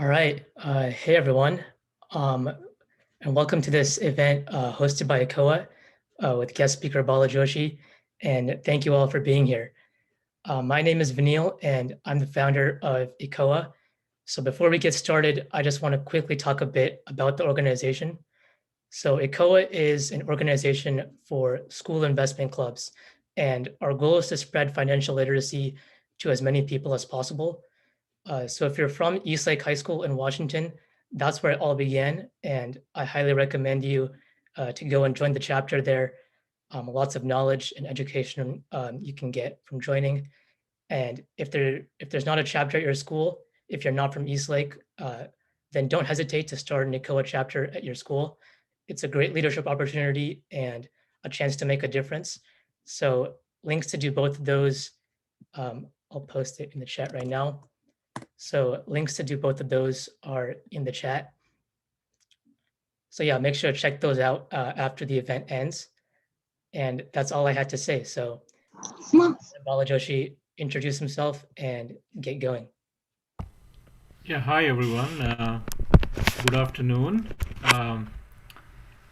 All right. Hey, everyone. Um, and welcome to this event hosted by ICOA with guest speaker Bala Joshi. And thank you all for being here. My name is Vanil, and I'm the founder of ICOA. So before we get started, I just want to quickly talk a bit about the organization. So ICOA is an organization for school investment clubs, and our goal is to spread financial literacy to as many people as possible. So if you're from Eastlake High School in Washington, that's where it all began, and I highly recommend you to go and join the chapter there. Lots of knowledge and education you can get from joining. And if there's not a chapter at your school, if you're not from Eastlake, then don't hesitate to start an ICOA chapter at your school. It's a great leadership opportunity and a chance to make a difference. So links to do both of those, I'll post it in the chat right now. So links to do both of those are in the chat. So yeah, make sure to check those out after the event ends. And that's all I had to say. So Bala Joshi introduce himself and get going. Yeah, hi everyone. Good afternoon. I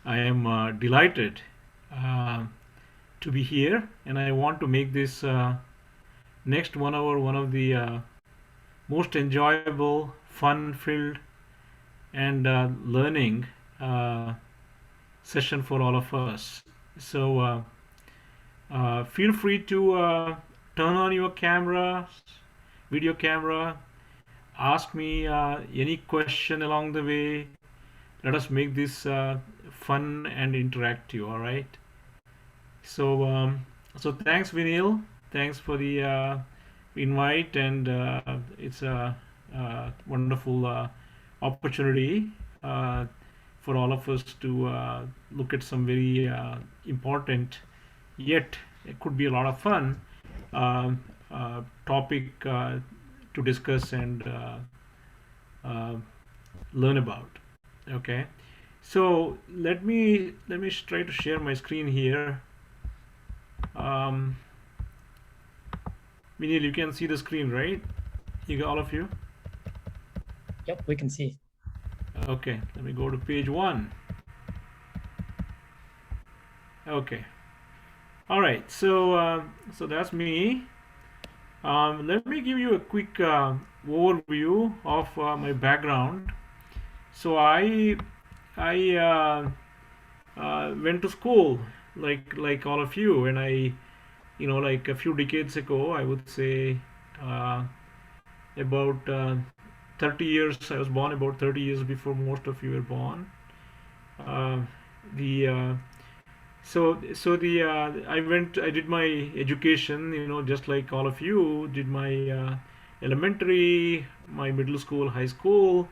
am delighted to be here, and I want to make this next 1 hour one of the most enjoyable, fun-filled, and learning session for all of us. So feel free to turn on your camera, video camera, ask me any question along the way. Let us make this fun and interactive. All right. So thanks, Vinil. Thanks for the invite, and it's a wonderful opportunity for all of us to look at some very important, yet it could be a lot of fun topic to discuss and uh, learn about. Okay, so let me try to share my screen here. um, Vinil, you can see the screen, right? All of you. Yep, we can see. Okay, let me go to page 1. Okay, all right, so that's me. Let me give you a quick overview of my background. So I went to school like all of you, and like a few decades ago, I would say uh, about 30 years. I was born about 30 years before most of you were born. Uh, the so the I did my education, just like all of you did my elementary, my middle school, high school,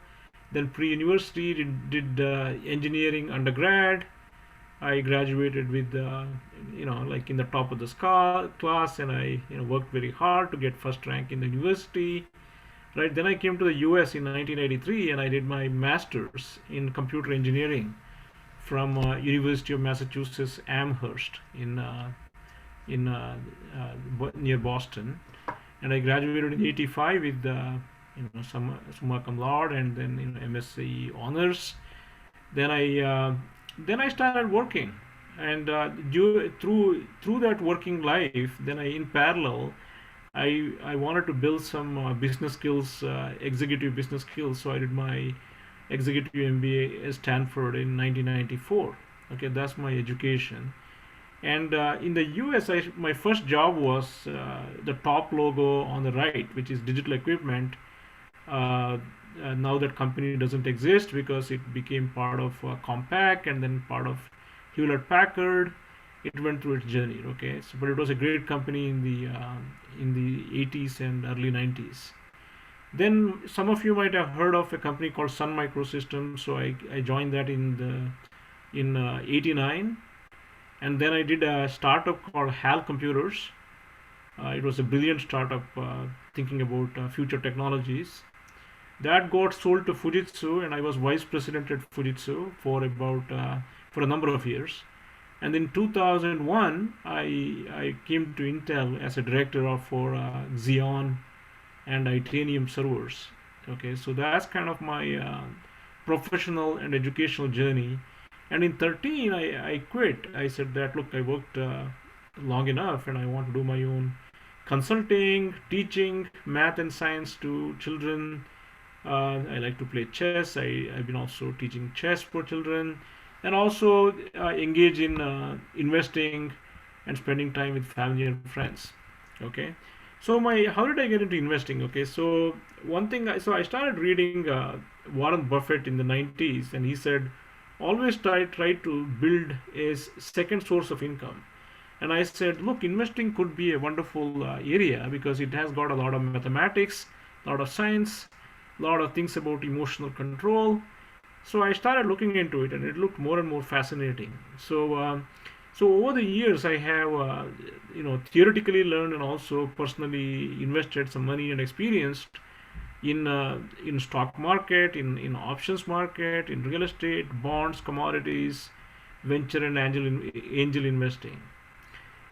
then pre-university, did engineering undergrad. I graduated with, like in the top of the class, and I, worked very hard to get first rank in the university. Right. Then I came to the U.S. in 1983, and I did my master's in computer engineering from University of Massachusetts Amherst in near Boston, and I graduated in '85 with some summa cum laude, and then MSc honors. Then I started working, and through that working life, then in parallel, I wanted to build some business skills, executive business skills. So I did my executive MBA at Stanford in 1994. Okay, that's my education. And in the US, my first job was the top logo on the right, which is Digital Equipment. Uh, Now that company doesn't exist because it became part of Compaq and then part of Hewlett Packard. It went through its journey. Okay, so but it was a great company in the 80s and early 90s. Then some of you might have heard of a company called Sun Microsystems. So I joined that in '89, and then I did a startup called HAL Computers. It was a brilliant startup thinking about future technologies. That got sold to Fujitsu, and I was vice president at Fujitsu for a number of years. And in 2001, I came to Intel as a director for Xeon and Itanium servers. Okay, so that's kind of my professional and educational journey. And in 13, I quit. I said that, look, I worked long enough and I want to do my own consulting, teaching math and science to children. I like to play chess. I've been also teaching chess for children, and also engage in investing and spending time with family and friends. Okay, so my how did I get into investing? Okay, so one thing I started reading Warren Buffett in the 90s, and he said always try to build a second source of income. And I said, look, investing could be a wonderful area because it has got a lot of mathematics, a lot of science, a lot of things about emotional control. So I started looking into it, and it looked more and more fascinating. So over the years, I have theoretically learned and also personally invested some money and experienced in stock market, in options market, in real estate, bonds, commodities, venture and angel investing.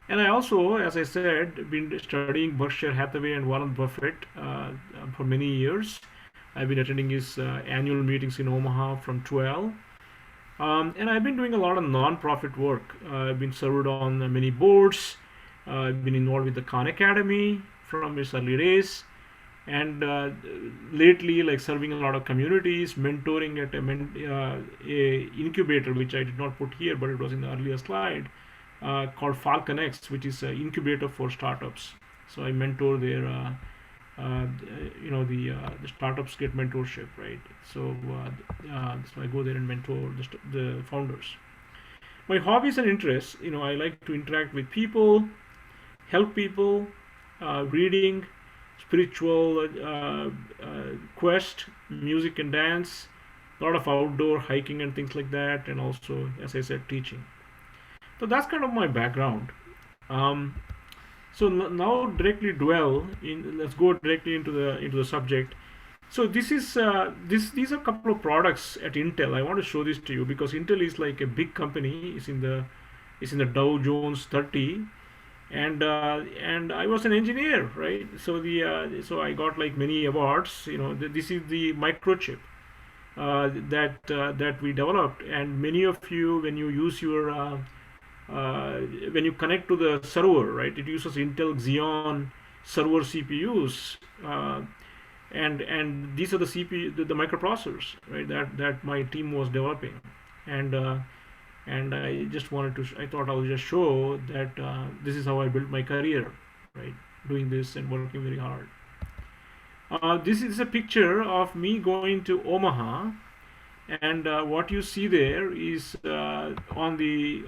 And I also, as I said, been studying Berkshire Hathaway and Warren Buffett for many years. I've been attending his annual meetings in Omaha from 12. And I've been doing a lot of non-profit work. I've been served on many boards. I've been involved with the Khan Academy from its early days. And lately, like serving a lot of communities, mentoring at a incubator, which I did not put here, but it was in the earlier slide, called FalconX, which is an incubator for startups. So I mentor their the startups get mentorship, right? So I go there and mentor the founders. My hobbies and interests, I like to interact with people, help people, reading, spiritual quest, music and dance, a lot of outdoor hiking and things like that, and also, as I said, teaching. So that's kind of my background. Um, so now directly dwell in. Let's go directly into the subject. So this is these are a couple of products at Intel. I want to show this to you because Intel is like a big company. It's in the Dow Jones 30, and I was an engineer, right? So I got like many awards. This is the microchip that we developed, and many of you, when you use your when you connect to the server, right? It uses Intel Xeon server CPUs, and these are the CPU, the microprocessors, right? That my team was developing, and I just wanted to. I thought I'll just show that this is how I built my career, right? Doing this and working very hard. This is a picture of me going to Omaha, and what you see there is on the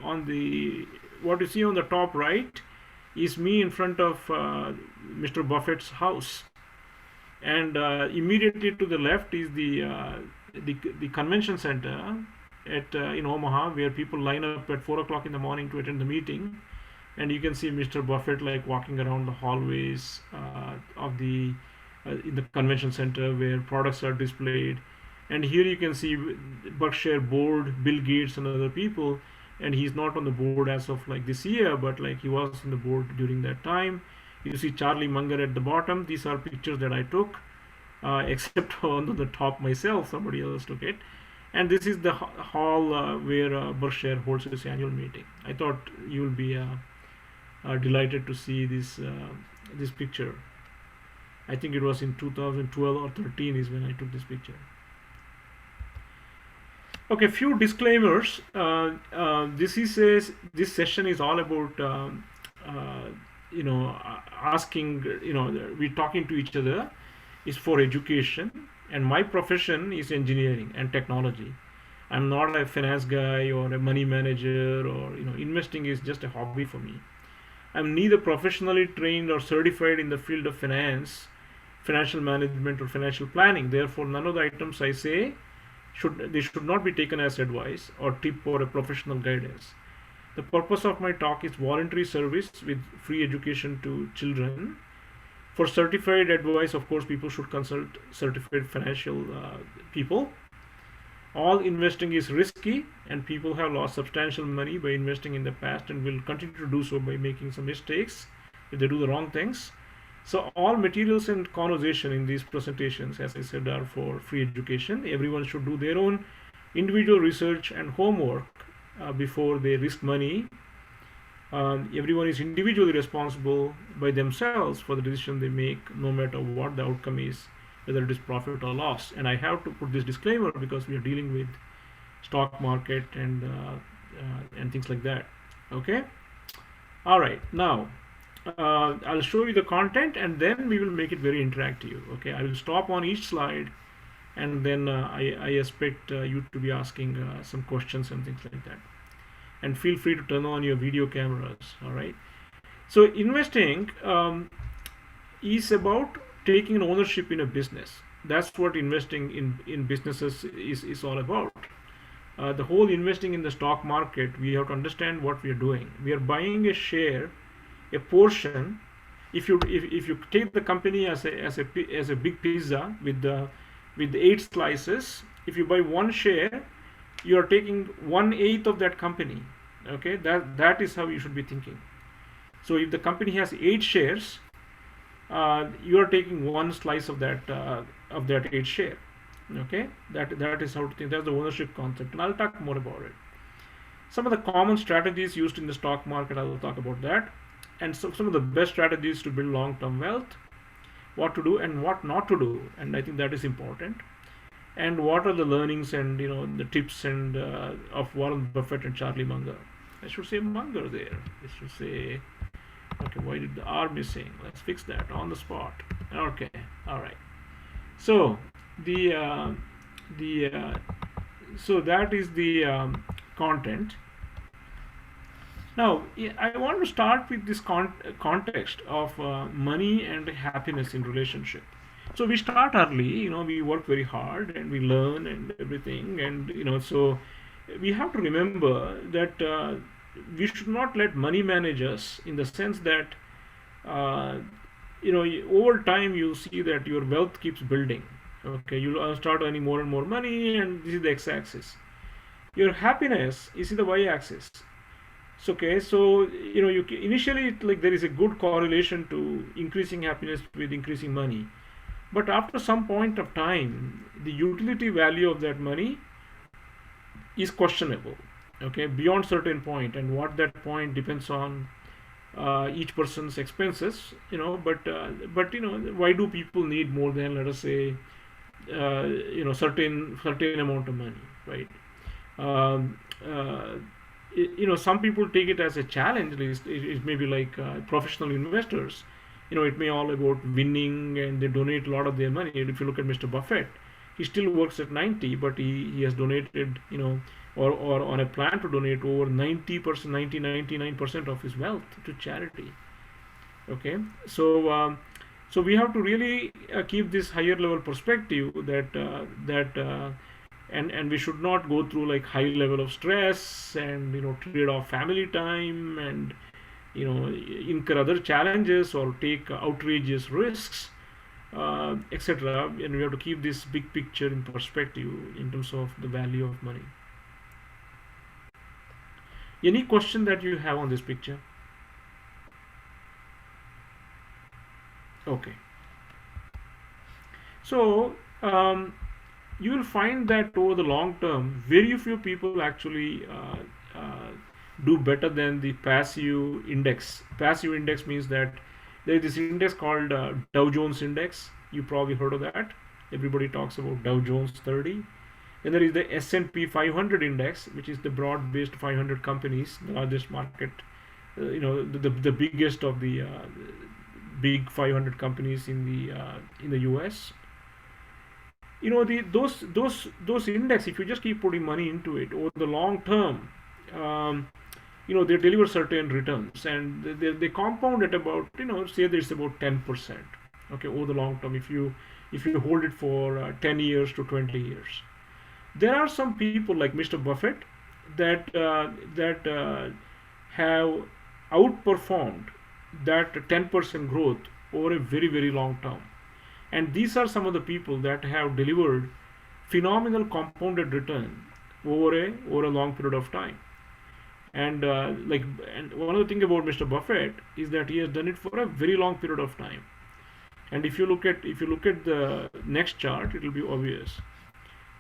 what you see on the top right is me in front of Mr. Buffett's house, and immediately to the left is the convention center at in Omaha, where people line up at 4 o'clock in the morning to attend the meeting, and you can see Mr. Buffett like walking around the hallways of the in the convention center where products are displayed. And here you can see Berkshire board, Bill Gates and other people, and he's not on the board as of like this year, but like he was on the board during that time. You see Charlie Munger at the bottom. These are pictures that I took, except on the top myself, somebody else took it. And this is the hall where Berkshire holds its annual meeting. I thought you will be delighted to see this picture. I think it was in 2012 or 13 is when I took this picture. Okay, few disclaimers. This session is all about asking. We're talking to each other. Is for education, and my profession is engineering and technology. I'm not a finance guy or a money manager, or investing is just a hobby for me. I'm neither professionally trained or certified in the field of finance, financial management, or financial planning. Therefore, none of the items I say should not be taken as advice or tip or a professional guidance. The purpose of my talk is voluntary service with free education to children. For certified advice, of course, people should consult certified financial people. All investing is risky, and people have lost substantial money by investing in the past and will continue to do so by making some mistakes if they do the wrong things. So all materials and conversation in these presentations, as I said, are for free education. Everyone should do their own individual research and homework before they risk money. Everyone is individually responsible by themselves for the decision they make, no matter what the outcome is, whether it is profit or loss. And I have to put this disclaimer because we are dealing with stock market and things like that. Okay. All right. Now I'll show you the content, and then we will make it very interactive. Okay. I will stop on each slide, and then I expect you to be asking some questions and things like that. And feel free to turn on your video cameras. All right. So investing is about taking ownership in a business. That's what investing in businesses is all about. The whole investing in the stock market, we have to understand what we are doing. We are buying a share, a portion. If you take the company as a big pizza with 8 slices, if you buy one share, you are taking 1/8 of that company. Okay, that is how you should be thinking. So if the company has 8 shares, you are taking one slice of that 8 share. Okay, that is how to think. That's the ownership concept, and I'll talk more about it. Some of the common strategies used in the stock market, I will talk about that, and some of the best strategies to build long-term wealth, what to do and what not to do, and I think that is important. And what are the learnings and the tips and of Warren Buffett and Charlie Munger. I should say Munger there. I should say, okay, why did the R missing? Let's fix that on the spot. Okay, all right. So so that is the content. Now I want to start with this context of money and happiness in relationship. So we start early, we work very hard and we learn and everything, and so we have to remember that we should not let money manage us, in the sense that uh, over time you'll see that your wealth keeps building. Okay, you'll start earning more and more money, and this is the x-axis. Your happiness is in the y-axis. So, okay, so initially like there is a good correlation to increasing happiness with increasing money, but after some point of time, the utility value of that money is questionable. Okay, beyond certain point, and what that point depends on each person's expenses. But why do people need more than, let us say, certain amount of money, right? Um, uh, some people take it as a challenge. It may be like professional investors. It may all about winning, and they donate a lot of their money. If you look at Mr. Buffett, he still works at 90, but he has donated, or on a plan to donate over 90%, 99% of his wealth to charity. Okay, so we have to really keep this higher level perspective, and we should not go through like high level of stress and trade off family time, and incur other challenges or take outrageous risks, etc. And we have to keep this big picture in perspective in terms of the value of money. Any question that you have on this picture? Okay. So you will find that over the long term, very few people actually do better than the passive index. Passive index means that there is this index called Dow Jones Index. You probably heard of that. Everybody talks about Dow Jones 30. Then there is the S&P 500 index, which is the broad-based 500 companies, the largest market, the biggest of the big 500 companies in the US. Those index, if you just keep putting money into it over the long term, they deliver certain returns, and they compound at about, say there's about 10%. Okay, over the long term, if you hold it for 10 years to 20 years. There are some people like Mr. Buffett that have outperformed that 10% growth over a very, very long term. And these are some of the people that have delivered phenomenal compounded return over a long period of time. And and one of the thing about Mr. Buffett is that he has done it for a very long period of time. And if you look at the next chart, it will be obvious.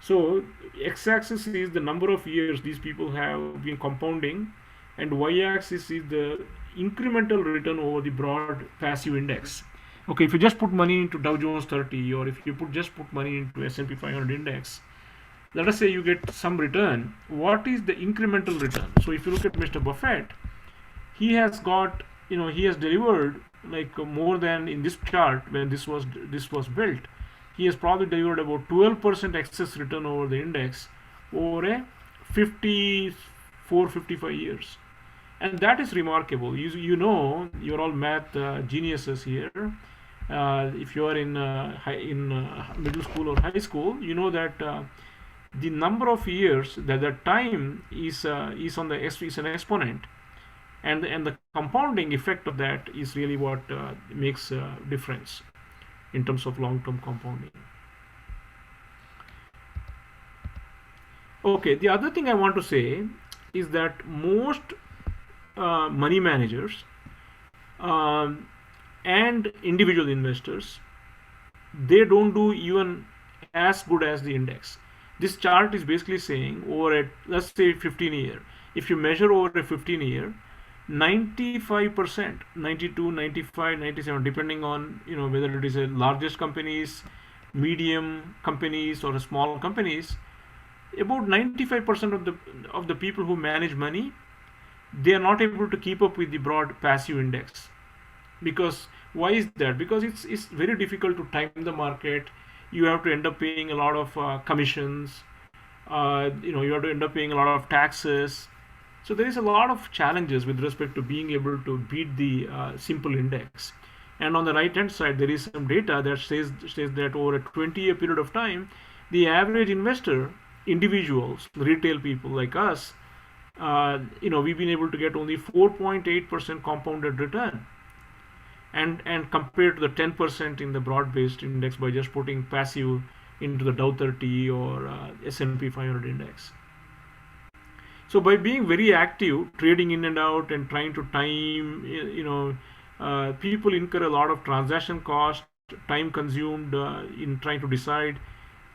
So x-axis is the number of years these people have been compounding, and y-axis is the incremental return over the broad passive index. Okay, if you just put money into Dow Jones 30, or if you just put money into S&P 500 index, let us say you get some return. What is the incremental return? So if you look at Mr. Buffett, he has got, he has delivered like more than in this chart when this was built. He has probably delivered about 12% excess return over the index over a 54-55 years, and that is remarkable. You're all math geniuses here. If you are in middle school or high school, you know that the number of years, that the time is on the is an exponent, and the compounding effect of that is really what makes a difference in terms of long-term compounding. Okay, the other thing I want to say is that most money managers um, and individual investors, they don't do even as good as the index. This chart is basically saying over a, let's say, 15 year, if you measure over a 15 year, 95%, 92, 95, 97, depending on whether it is a largest companies, medium companies, or a small companies, about 95% of the people who manage money, they are not able to keep up with the broad passive index. Because why is that? Because it's very difficult to time the market. You have to end up paying a lot of commissions. You have to end up paying a lot of taxes. So there is a lot of challenges with respect to being able to beat the simple index. And on the right hand side, there is some data that says that over a 20-year period of time, the average investor, individuals, retail people like us, we've been able to get only 4.8% compounded return, and compared to the 10% in the broad-based index by just putting passive into the Dow 30 or S&P 500 index. So by being very active, trading in and out and trying to time, people incur a lot of transaction cost, time consumed in trying to decide.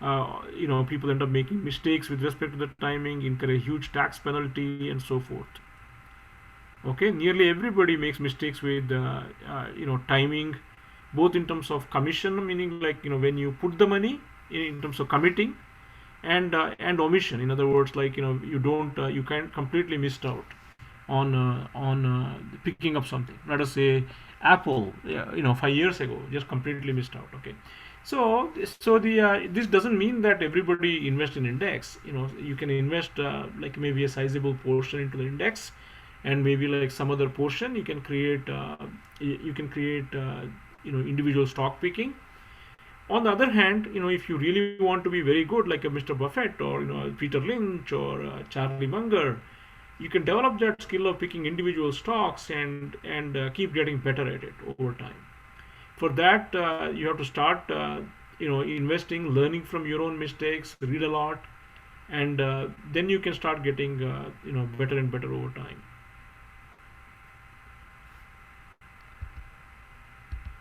People end up making mistakes with respect to the timing, incur a huge tax penalty, and so forth. Okay, nearly everybody makes mistakes with timing, both in terms of commission, meaning like when you put the money, in terms of committing, and omission. In other words, like you can't completely missed out on picking up something. Let us say Apple, 5 years ago, just completely missed out. Okay, so the this doesn't mean that everybody invest in index. You can invest like maybe a sizable portion into the index, and maybe like some other portion you can create individual stock picking. On the other hand, if you really want to be very good, like a Mr. Buffett or Peter Lynch or Charlie Munger, you can develop that skill of picking individual stocks and keep getting better at it over time. For that, you have to start investing, learning from your own mistakes, read a lot, and then you can start getting better and better over time.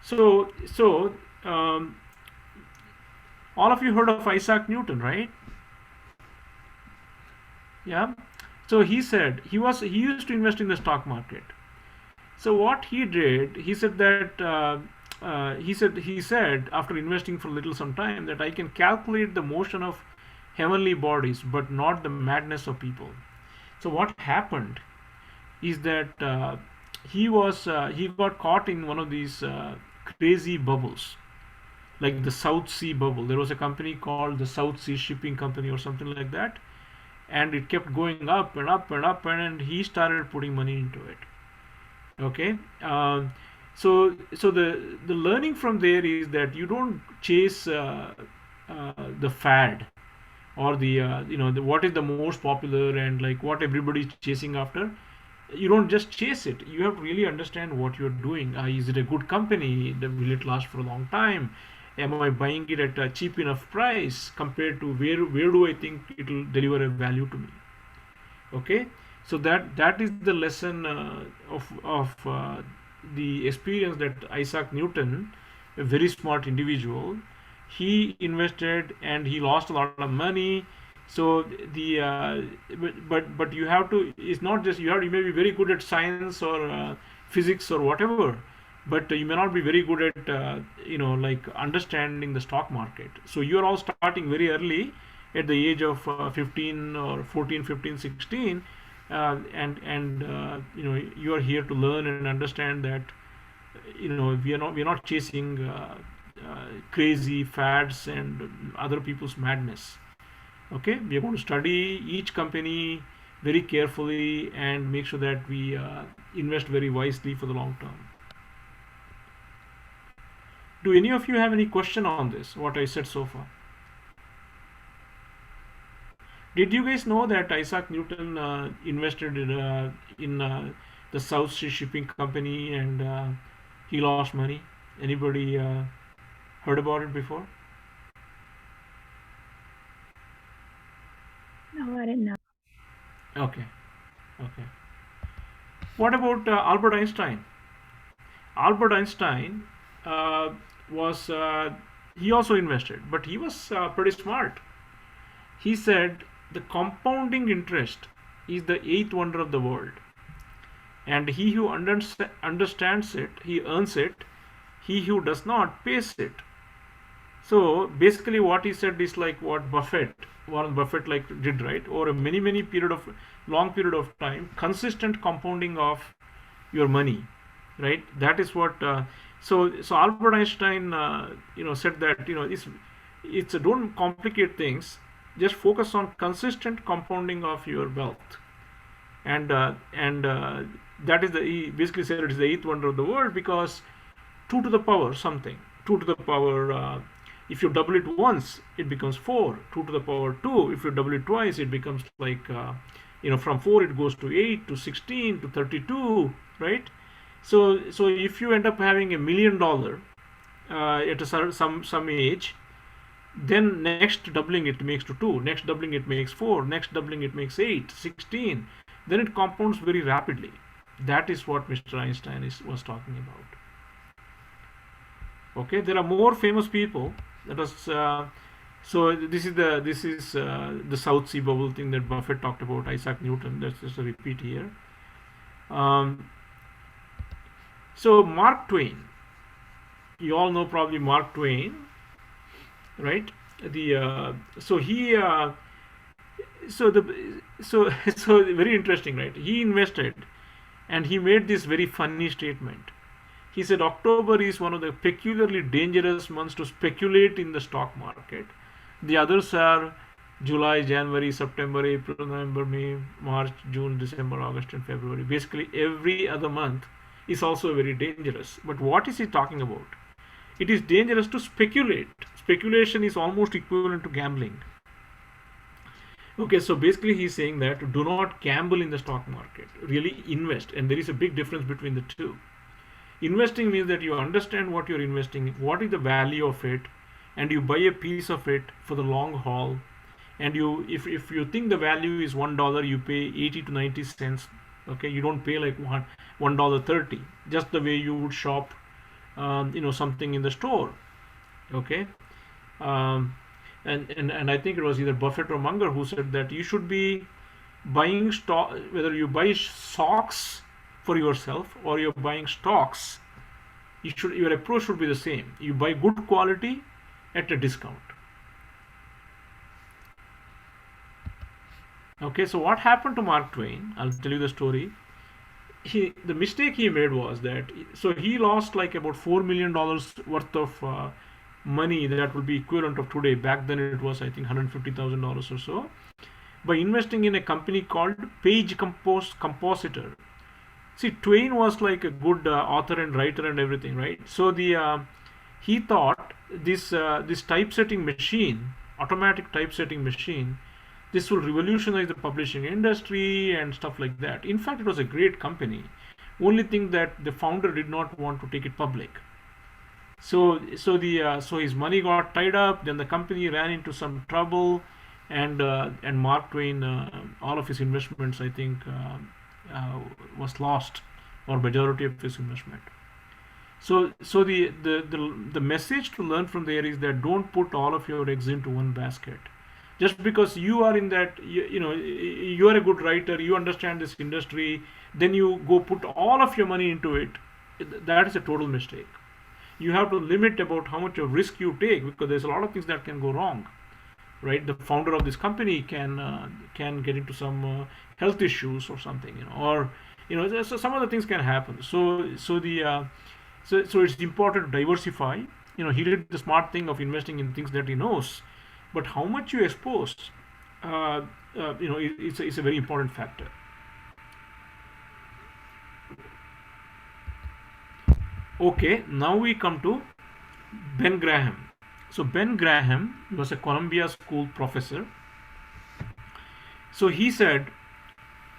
So all of you heard of Isaac Newton, right? Yeah. So he said he used to invest in the stock market. So what he did, he said that he said after investing for a little some time that I can calculate the motion of heavenly bodies, but not the madness of people. So what happened is that he got caught in one of these crazy bubbles, like the South Sea bubble. There was a company called the South Sea Shipping Company or something like that, and it kept going up and up and up, and he started putting money into it. Okay, so the learning from there is that you don't chase the fad or what is the most popular and like what everybody's chasing after. You don't just chase it. You have to really understand what you're doing. Is it a good company? Will it last for a long time? Am I buying it at a cheap enough price compared to where do I think it will deliver a value to me? Okay, so that is the lesson of the experience that Isaac Newton a very smart individual. He invested and he lost a lot of money. So the but you have to, it's not just you may be very good at science or physics or whatever, but you may not be very good at like understanding the stock market. So you are all starting very early at the age of 15 or 14, 15, 16, and you are here to learn and understand that we are not chasing crazy fads and other people's madness. Okay, we are going to study each company very carefully and make sure that we invest very wisely for the long term. Do any of you have any question on this, what I said so far? Did you guys know that Isaac Newton invested in the South Sea Shipping Company and he lost money? Anybody heard about it before? No, I didn't know. Okay, okay. What about Albert Einstein? Albert Einstein uh, was he also invested, but he was pretty smart. He said the compounding interest is the eighth wonder of the world, and he who understands it, he earns it. He who does not pays it. So basically, what he said is like what Warren Buffett like did, right? Over a many long period of time, consistent compounding of your money, right? That is what. So Albert Einstein, said that it's don't complicate things. Just focus on consistent compounding of your wealth, and that is he basically said it is the eighth wonder of the world because 2 to the power something, 2 to the power, if you double it once it becomes 4, 2 to the power 2, if you double it twice it becomes like from 4 it goes to 8 to 16 to 32, right? So if you end up having $1 million at some age, then next doubling it makes to 2, next doubling it makes 4, next doubling it makes 8, 16, then it compounds very rapidly. That is what Mr. Einstein was talking about. Okay, there are more famous people. That was so this is the South Sea bubble thing that Buffett talked about. Isaac Newton. That's just a repeat here. So Mark Twain. You all know probably Mark Twain, right? The so he so the so so very interesting, right? He invested, and he made this very funny statement. He said October is one of the peculiarly dangerous months to speculate in the stock market. The others are July, January, September, April, November, May, March, June, December, August, and February. Basically, every other month is also very dangerous. But what is he talking about? It is dangerous to speculate. Speculation is almost equivalent to gambling. Okay, so basically he's saying that do not gamble in the stock market. Really invest. And there is a big difference between the two. Investing means that you understand what you're investing in, what is the value of it, and you buy a piece of it for the long haul. And if you think the value is $1, you pay 80 to 90 cents. Okay, you don't pay like $1.30, just the way you would shop, something in the store. Okay, and I think it was either Buffett or Munger who said that you should be buying stock, whether you buy socks for yourself or you're buying stocks, your approach should be the same. You buy good quality at a discount. Okay, so what happened to Mark Twain? I'll tell you the story. The mistake he made was that he lost like about $4 million worth of money that would be equivalent of today. Back then it was I think $150,000 or so, by investing in a company called Page Compositor. See, Twain was like a good author and writer and everything, right? So he thought this typesetting machine, automatic typesetting machine, this will revolutionize the publishing industry and stuff like that. In fact, it was a great company. Only thing that the founder did not want to take it public. So his money got tied up. Then the company ran into some trouble, and Mark Twain, all of his investments, I think, was lost, or majority of his investment. So the message to learn from there is that don't put all of your eggs into one basket. Just because you are in that, you are a good writer, you understand this industry, then you go put all of your money into it. That is a total mistake. You have to limit about how much of risk you take, because there's a lot of things that can go wrong, right? The founder of this company can get into some health issues or something, or so some other things can happen. So it's important to diversify. He did the smart thing of investing in things that he knows, but how much you expose, it's a very important factor. Okay, now we come to Ben Graham. So Ben Graham was a Columbia School professor. So he said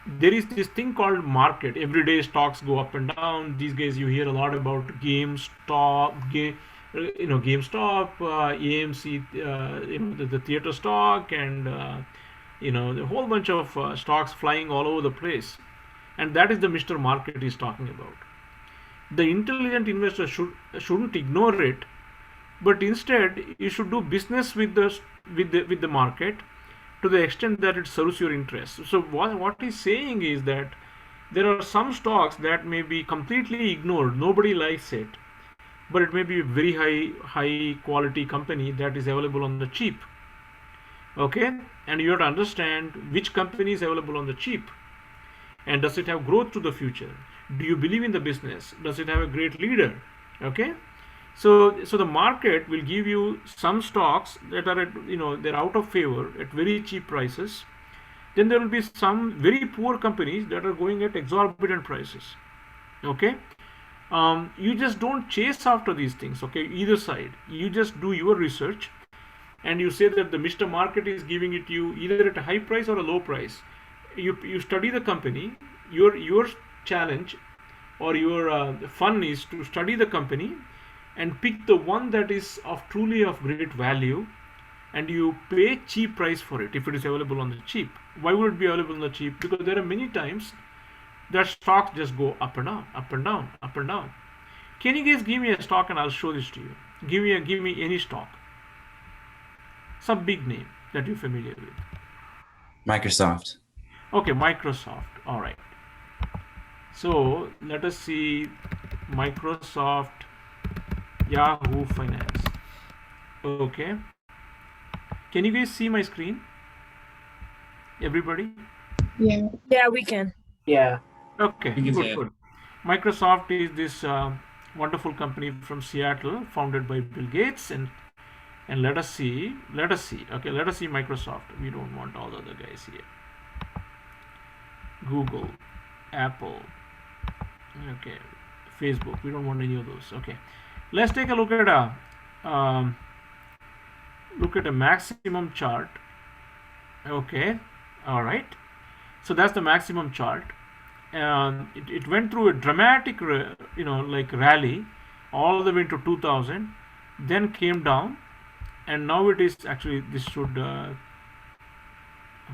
there is this thing called market. Every day stocks go up and down. These days you hear a lot about GameStop, AMC, the theater stock, and the whole bunch of stocks flying all over the place. And that is the Mr. Market he's talking about. The intelligent investor shouldn't ignore it, but instead you should do business with the market to the extent that it serves your interests. So what he's saying is that there are some stocks that may be completely ignored, nobody likes it, but it may be a very high quality company that is available on the cheap. Okay, and you have to understand which company is available on the cheap, and does it have growth to the future? Do you believe in the business? Does it have a great leader? Okay, so the market will give you some stocks that are they're out of favor at very cheap prices. Then there will be some very poor companies that are going at exorbitant prices. Okay, you just don't chase after these things. Okay, either side, you just do your research, and you say that the Mr. Market is giving it to you either at a high price or a low price. You study the company. Your challenge or your fun is to study the company and pick the one that is truly of great value, and you pay cheap price for it if it is available on the cheap. Why would it be available on the cheap? Because there are many times that stocks just go up and down, up and down, up and down. Can you guys give me a stock and I'll show this to you? Give me any stock, some big name that you're familiar with. Microsoft. Okay, Microsoft. All right. So let us see Microsoft, Yahoo Finance. Okay. Can you guys see my screen? Everybody? Yeah. Yeah, we can. Yeah. Okay, You can see it. good. Microsoft is this wonderful company from Seattle, founded by Bill Gates, and let us see. Okay, let us see Microsoft. We don't want all the other guys here. Google, Apple, okay, Facebook. We don't want any of those. Okay, let's take a look at a maximum chart. Okay, all right. So that's the maximum chart. It went through a dramatic, rally all the way to 2000, then came down, and now it is actually this should.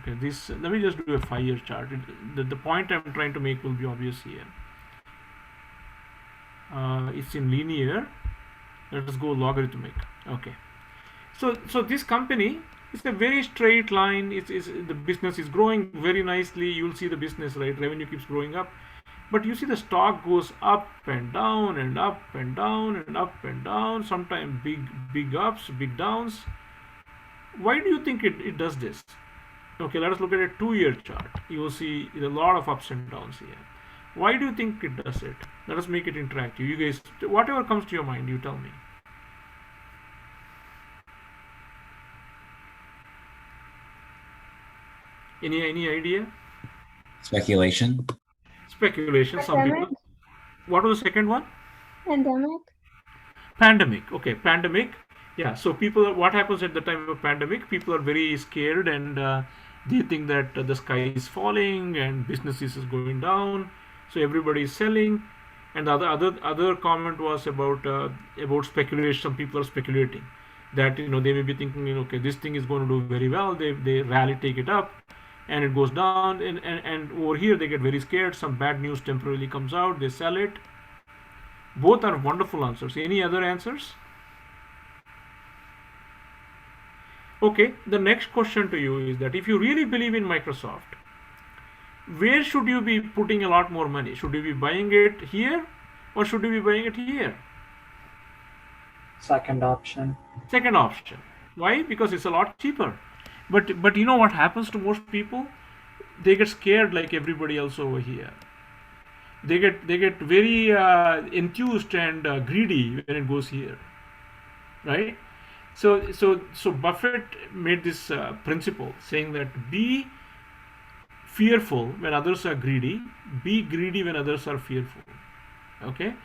Okay, this let me just do a 5-year chart. The point I'm trying to make will be obvious here. It's in linear. Let us go logarithmic. Okay, so this company is a very straight line. The business is growing very nicely. You'll see the business, right? Revenue keeps growing up, but you see the stock goes up and down and up and down and up and down. Sometimes big ups, big downs. Why do you think it does this? Okay, let us look at a 2-year chart. You will see a lot of ups and downs here. Why do you think it does it? Let us make it interactive. You guys, whatever comes to your mind, you tell me. Any idea? Speculation. Speculation. Some people. Pandemic? What was the second one? Pandemic? Pandemic. Okay, pandemic. Yeah. So what happens at the time of pandemic? People are very scared, and they think that the sky is falling and businesses is going down. So everybody is selling. And the other comment was about speculation. Some people are speculating that they may be thinking, okay, this thing is going to do very well. They rally, take it up, and it goes down. And over here they get very scared. Some bad news temporarily comes out. They sell it. Both are wonderful answers. Any other answers? Okay, the next question to you is that if you really believe in Microsoft, where should you be putting a lot more money? Should you be buying it here or should you be buying it here? Second option. Second option. Why? Because it's a lot cheaper. But you know what happens to most people? They get scared like everybody else over here. They get very enthused and greedy when it goes here, right? So Buffett made this principle saying that be fearful when others are greedy, be greedy when others are fearful. Okay,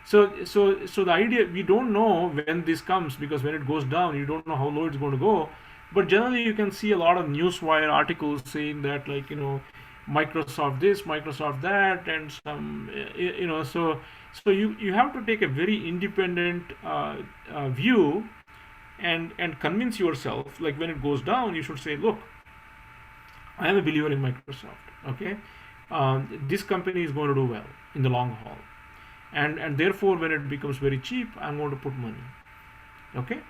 so the idea, we don't know when this comes, because when it goes down you don't know how low it's going to go, but generally you can see a lot of newswire articles saying that, like, Microsoft this, Microsoft that, and some, so you have to take a very independent view and convince yourself, like when it goes down you should say, look, I am a believer in Microsoft. Okay, this company is going to do well in the long haul, and therefore when it becomes very cheap, I'm going to put money. Okay,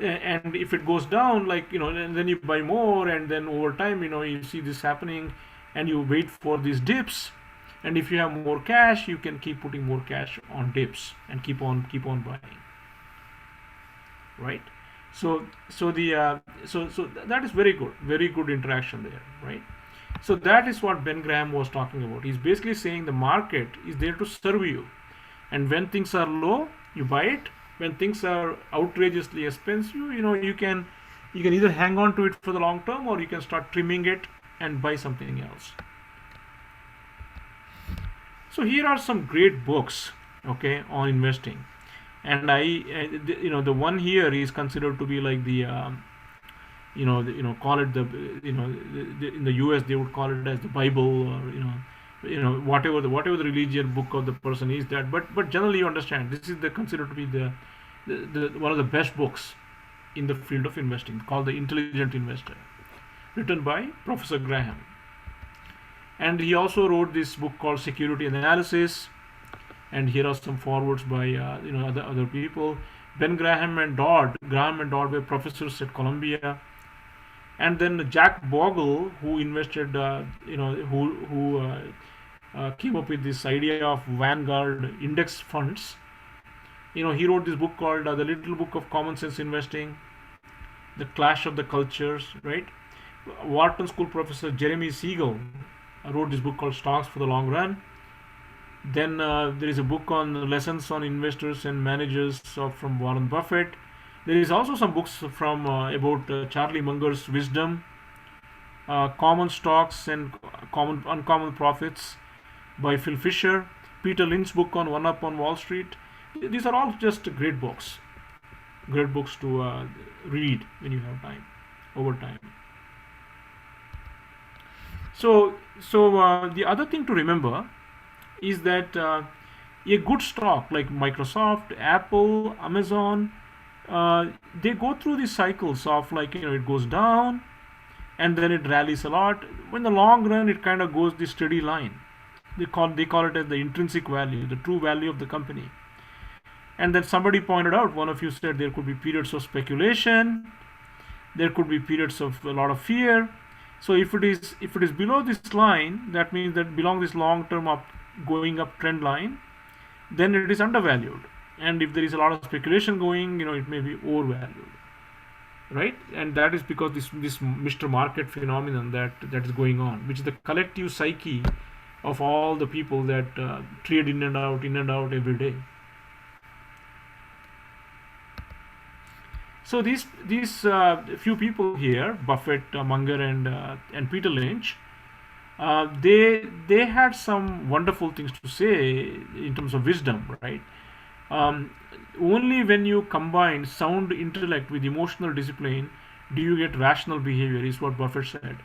and if it goes down, like, and then you buy more, and then over time, you see this happening, and you wait for these dips, and if you have more cash, you can keep putting more cash on dips and keep on buying, right? So that is very good interaction there, right? So that is what Ben Graham was talking about. He's basically saying the market is there to serve you, and when things are low, you buy it. When things are outrageously expensive, you can either hang on to it for the long term, or you can start trimming it and buy something else. So here are some great books, okay, on investing. And the one here is considered to be like the call it the, in the US they would call it as the Bible, or whatever the religion book of the person is, that, but generally you understand this is considered to be the one of the best books in the field of investing, called The Intelligent Investor, written by Professor Graham. And he also wrote this book called Security Analysis, and here are some forwards by other people. Graham and Dodd were professors at Columbia, and then Jack Bogle, who invested, who came up with this idea of Vanguard index funds. He wrote this book called The Little Book of Common Sense Investing, The Clash of the Cultures, right? Wharton School professor Jeremy Siegel wrote this book called Stocks for the Long Run. Then there is a book on lessons on investors and managers from Warren Buffett. There is also some books from about Charlie Munger's Wisdom, Common Stocks and Uncommon Profits by Phil Fisher, Peter Lynch's book on One Up on Wall Street. These are all just great books to read when you have time, over time. So the other thing to remember is that a good stock like Microsoft, Apple, Amazon, they go through these cycles of, like, it goes down and then it rallies a lot. In the long run, it kind of goes the steady line. They call it as the intrinsic value, the true value of the company. And then somebody pointed out, one of you said, there could be periods of speculation, there could be periods of a lot of fear. So if it is below this line, that means that belong this long-term going up trend line, then it is undervalued. And if there is a lot of speculation going, it may be overvalued, right? And that is because this Mr. Market phenomenon that is going on, which is the collective psyche of all the people that trade in and out every day. So these few people here, Buffett, Munger, and Peter Lynch, they had some wonderful things to say in terms of wisdom, right? Only when you combine sound intellect with emotional discipline do you get rational behavior, is what Buffett said.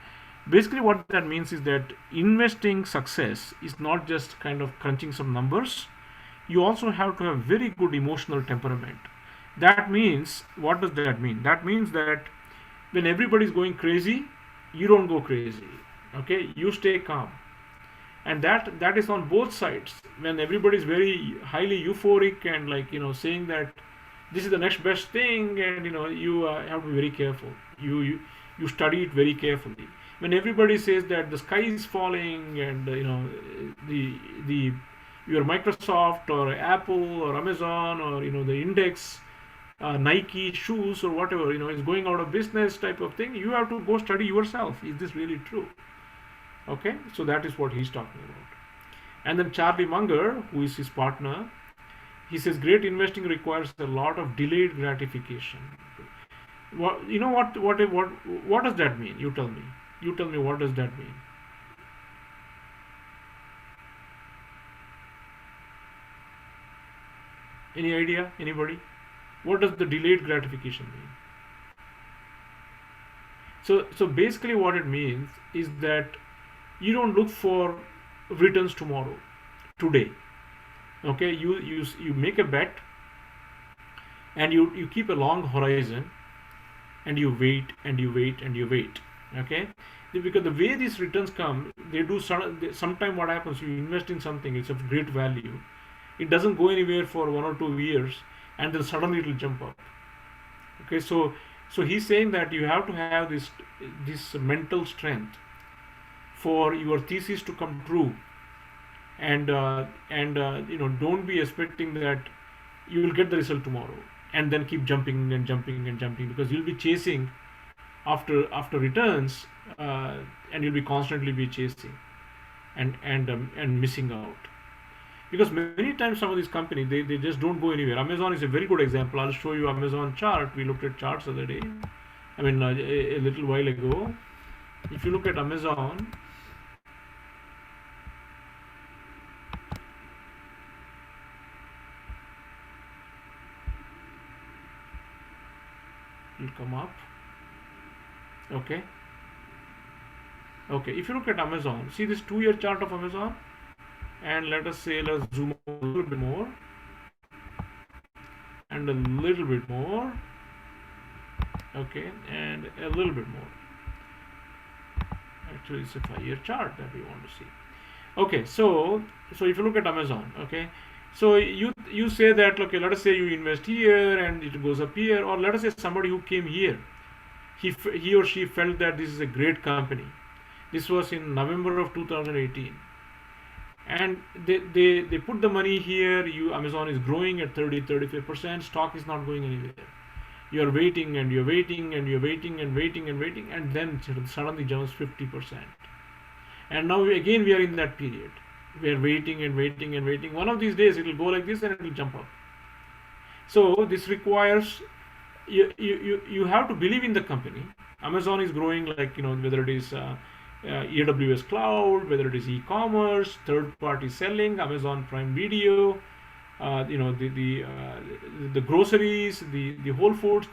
Basically, what that means is that investing success is not just kind of crunching some numbers. You also have to have very good emotional temperament. That means, what does that mean? That means that when everybody is going crazy, you don't go crazy. Okay, you stay calm. and that is on both sides. When everybody is very highly euphoric and like saying that this is the next best thing, and you have to be very careful. You study it very carefully. When everybody says that the sky is falling, and the your Microsoft or Apple or Amazon or the index, Nike shoes or whatever is going out of business type of thing, you have to go study yourself. Is this really true? Okay, so that is what he's talking about. And then Charlie Munger, who is his partner, he says great investing requires a lot of delayed gratification. What does that mean? You tell me. You tell me, what does that mean? Any idea? Anybody? What does the delayed gratification mean? So basically what it means is that you don't look for returns tomorrow, today. Okay, you make a bet, and you keep a long horizon, and you wait and you wait and you wait. Okay, because the way these returns come, they do sometime. What happens, you invest in something, it's of great value, it doesn't go anywhere for 1 or 2 years, and then suddenly it will jump up. Okay, so he's saying that you have to have this mental strength for your thesis to come true, and don't be expecting that you will get the result tomorrow and then keep jumping and jumping and jumping, because you'll be chasing after returns, and you'll be constantly be chasing and missing out. Because many times some of these companies, they just don't go anywhere. Amazon is a very good example. I'll show you Amazon chart. We looked at charts the other day, a little while ago. If you look at Amazon, it'll come up. Okay, if you look at Amazon, see this 2-year chart of Amazon, and let's zoom a little bit more and a little bit more. Okay, and a little bit more. Actually, it's a 5-year chart that we want to see. Okay, so if you look at Amazon, okay, so you say that, okay, let us say you invest here and it goes up here, or let us say somebody who came here, he or she felt that this is a great company. This was in November of 2018, and they put the money here. Amazon is growing at 30-35%. Stock is not going anywhere. You're waiting and you're waiting and you're waiting and waiting and waiting, and then suddenly jumps 50%. And now again we are in that period. We are waiting and waiting and waiting. One of these days it will go like this and it will jump up. So this requires you have to believe in the company. Amazon is growing, like whether it is AWS cloud, whether it is e-commerce, third-party selling, Amazon Prime Video, the groceries, the Whole Foods,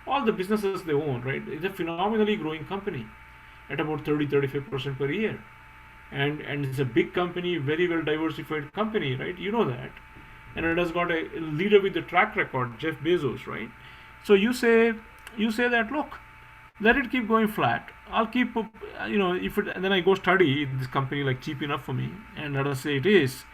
all the businesses they own, right? It's a phenomenally growing company at about 30-35% per year, and it's a big company, very well diversified company, right? You know that, and it has got a leader with the track record, Jeff Bezos, right? So you say that, look, let it keep going flat. I'll keep, and then I go study this company like cheap enough for me, and let us say it is,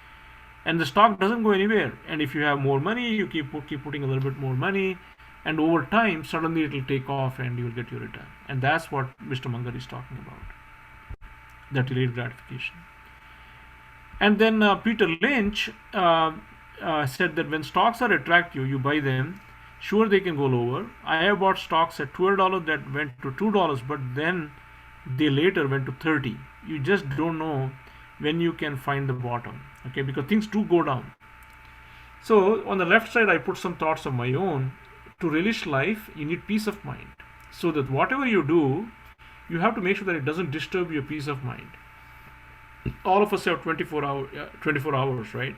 and the stock doesn't go anywhere. And if you have more money, you keep putting a little bit more money, and over time, suddenly it will take off and you will get your return. And that's what Mr. Munger is talking about, that delayed gratification. And then Peter Lynch said that when stocks are attractive, you buy them. Sure, they can go lower. I have bought stocks at $12 that went to $2, but then they later went to $30. You just don't know when you can find the bottom, okay, because things do go down. So on the left side, I put some thoughts of my own. To relish life, you need peace of mind, so that whatever you do, you have to make sure that it doesn't disturb your peace of mind. All of us have 24 hours, right?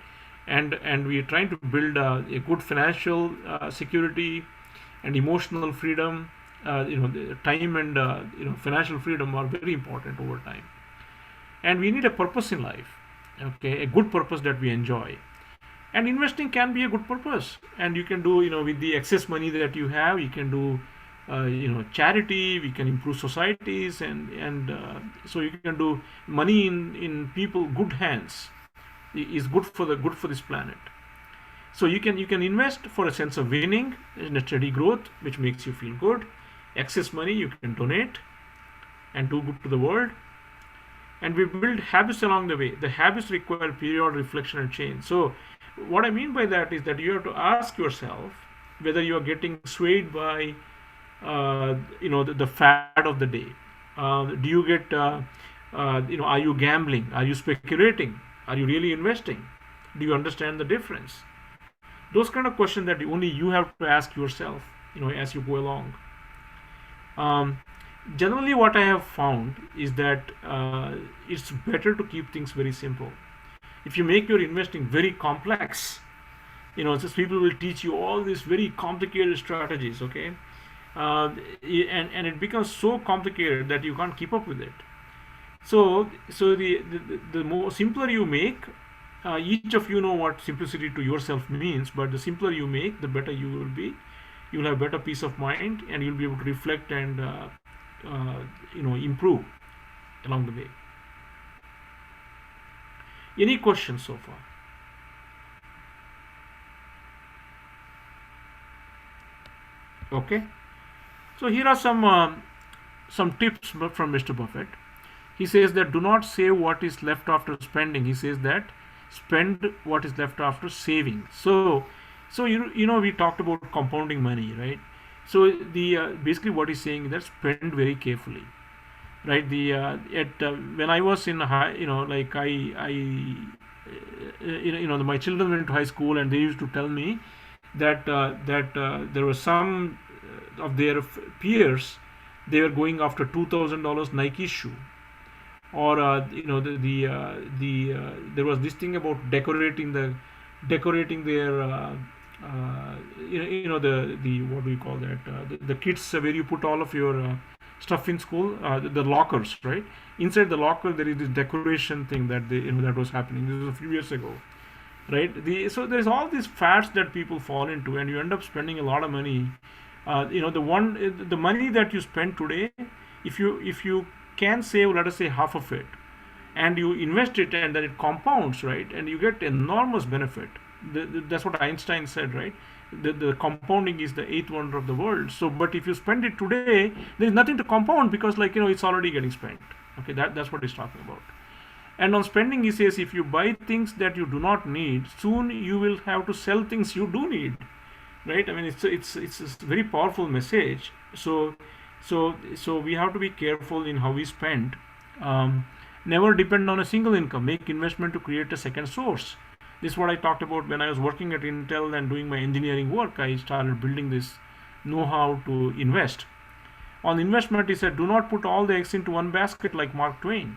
And we are trying to build a good financial security and emotional freedom. The time and financial freedom are very important over time. And we need a purpose in life, okay, a good purpose that we enjoy. And investing can be a good purpose, and you can do, with the excess money that you have, you can do charity. We can improve societies, and so you can do money in people good hands is good for this planet. So you can invest for a sense of winning in a steady growth, which makes you feel good. Excess money you can donate and do good to the world. And we build habits along the way. The habits require period reflection and change. So what I mean by that is that you have to ask yourself whether you are getting swayed by the fad of the day. Do you get are you gambling? Are you speculating? Are you really investing? Do you understand the difference? Those kind of questions that only you have to ask yourself, as you go along. Um, Generally, what I have found is that it's better to keep things very simple. If you make your investing very complex, just people will teach you all these very complicated strategies, okay? And it becomes so complicated that you can't keep up with it. So the more simpler you make, each of you know what simplicity to yourself means, but the simpler you make, the better you will be. You'll have better peace of mind, and you'll be able to reflect and improve along the way. Any questions so far? Okay. So here are some tips from Mr. Buffett. He says that do not save what is left after spending. He says that spend what is left after saving. So we talked about compounding money, right? So the basically what he's saying is that spend very carefully, right? The at When I was in high, like my children went to high school, and they used to tell me that there were some of their peers, they were going after $2,000 Nike shoe, or there was this thing about decorating their the what do you call that, the kits where you put all of your stuff in school, the lockers, right? Inside the locker there is this decoration thing that was happening. This was a few years ago, right? So there's all these fads that people fall into, and you end up spending a lot of money. The money that you spend today, if you can save, let us say, half of it, and you invest it, and then it compounds, right? And you get enormous benefit. That's what Einstein said, right? The compounding is the eighth wonder of the world. So, but if you spend it today, there's nothing to compound, because it's already getting spent. Okay, that's what he's talking about. And on spending, he says, if you buy things that you do not need, soon you will have to sell things you do need, right? I mean, it's a very powerful message. So we have to be careful in how we spend. Never depend on a single income. Make investment to create a second source. This is what I talked about when I was working at Intel and doing my engineering work. I started building this know-how to invest. On investment, he said, do not put all the eggs into one basket like Mark Twain,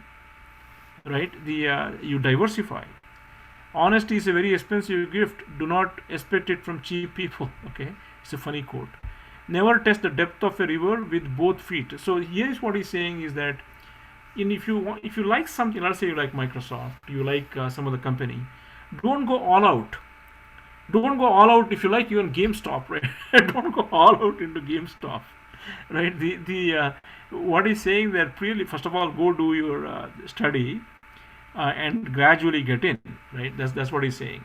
right? You diversify. Honesty is a very expensive gift. Do not expect it from cheap people. Okay, it's a funny quote. Never test the depth of a river with both feet. So here's what he's saying is that, if you like something, let's say you like Microsoft, you like some other company, don't go all out. Don't go all out if you like even GameStop, right? Don't go all out into GameStop, right? What he's saying that really, first of all, go do your study and gradually get in, right? That's what he's saying.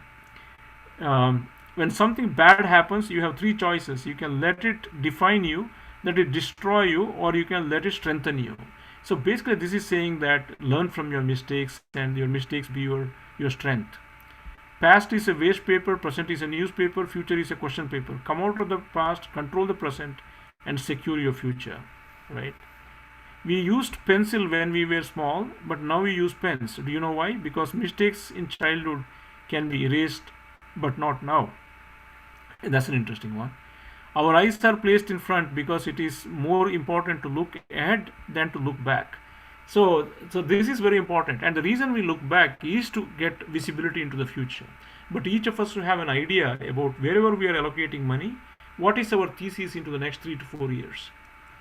When something bad happens, you have three choices. You can let it define you, let it destroy you, or you can let it strengthen you. So basically, this is saying that learn from your mistakes, and your mistakes be your strength. Past is a waste paper, present is a newspaper, future is a question paper. Come out of the past, control the present, and secure your future, right? We used pencil when we were small, but now we use pens. Do you know why? Because mistakes in childhood can be erased, but not now. And that's an interesting one. Our eyes are placed in front because it is more important to look ahead than to look back. So this is very important, and the reason we look back is to get visibility into the future. But each of us should have an idea about wherever we are allocating money, what is our thesis into the next 3 to 4 years.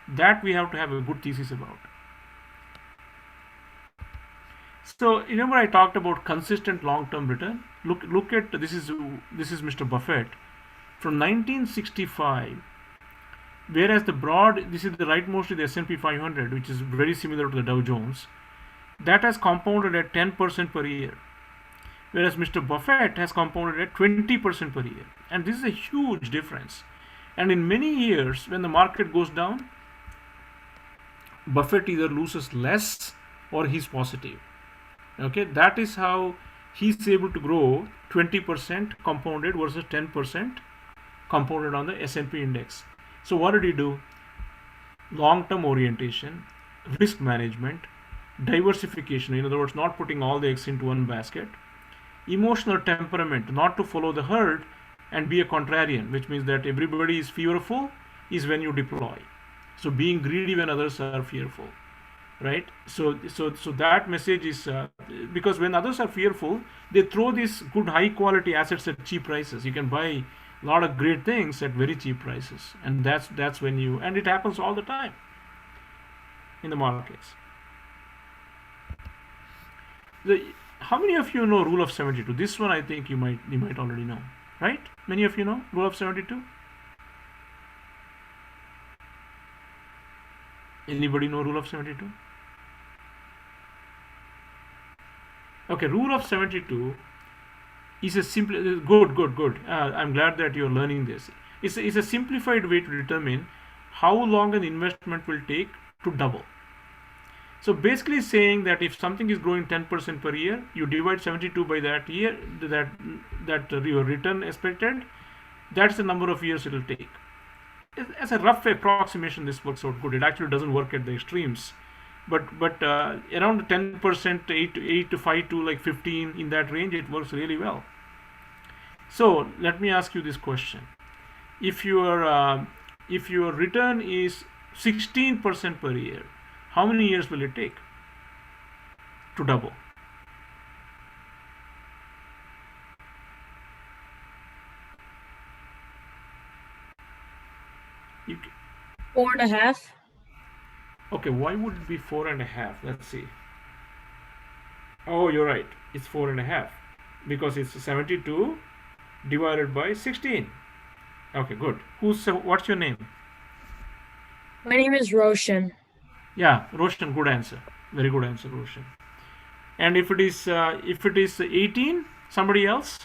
That we have to have a good thesis about. So remember I talked about consistent long-term return. Look at this is Mr. Buffett. From 1965 Whereas the broad, this is the rightmost, is the S&P 500, which is very similar to the Dow Jones. That has compounded at 10% per year. Whereas Mr. Buffett has compounded at 20% per year. And this is a huge difference. And in many years, when the market goes down, Buffett either loses less or he's positive. Okay, that is how he's able to grow 20% compounded versus 10% compounded on the S&P index. So what did he do? Long-term orientation, risk management, diversification, in other words, not putting all the eggs into one basket, emotional temperament, not to follow the herd and be a contrarian, which means that everybody is fearful is when you deploy. So being greedy when others are fearful, right? So that message is because when others are fearful, they throw these good high quality assets at cheap prices. You can buy a lot of great things at very cheap prices, and that's when you, and it happens all the time in the markets. How many of you know rule of 72? This one I think you might already know, right? Many of you know rule of 72. Anybody know rule of 72? Okay, rule of 72 is a simple, good. I'm glad that you're learning this. It's a simplified way to determine how long an investment will take to double. So basically saying that if something is growing 10% per year, you divide 72 by that year, that your return expected, that's the number of years it will take. As a rough approximation, this works out good. It actually doesn't work at the extremes, but around 10%, 8 to 5 to like 15, in that range, it works really well. So let me ask you this question: if your return is 16% per year, how many years will it take to double? You, 4.5. okay, why would it be 4.5? Let's see. Oh, you're right. It's 4.5 because it's 72 divided by 16. Okay, good. What's your name? My name is Roshan. Yeah, Roshan. Good answer. Very good answer, Roshan. And if it is 18, somebody else?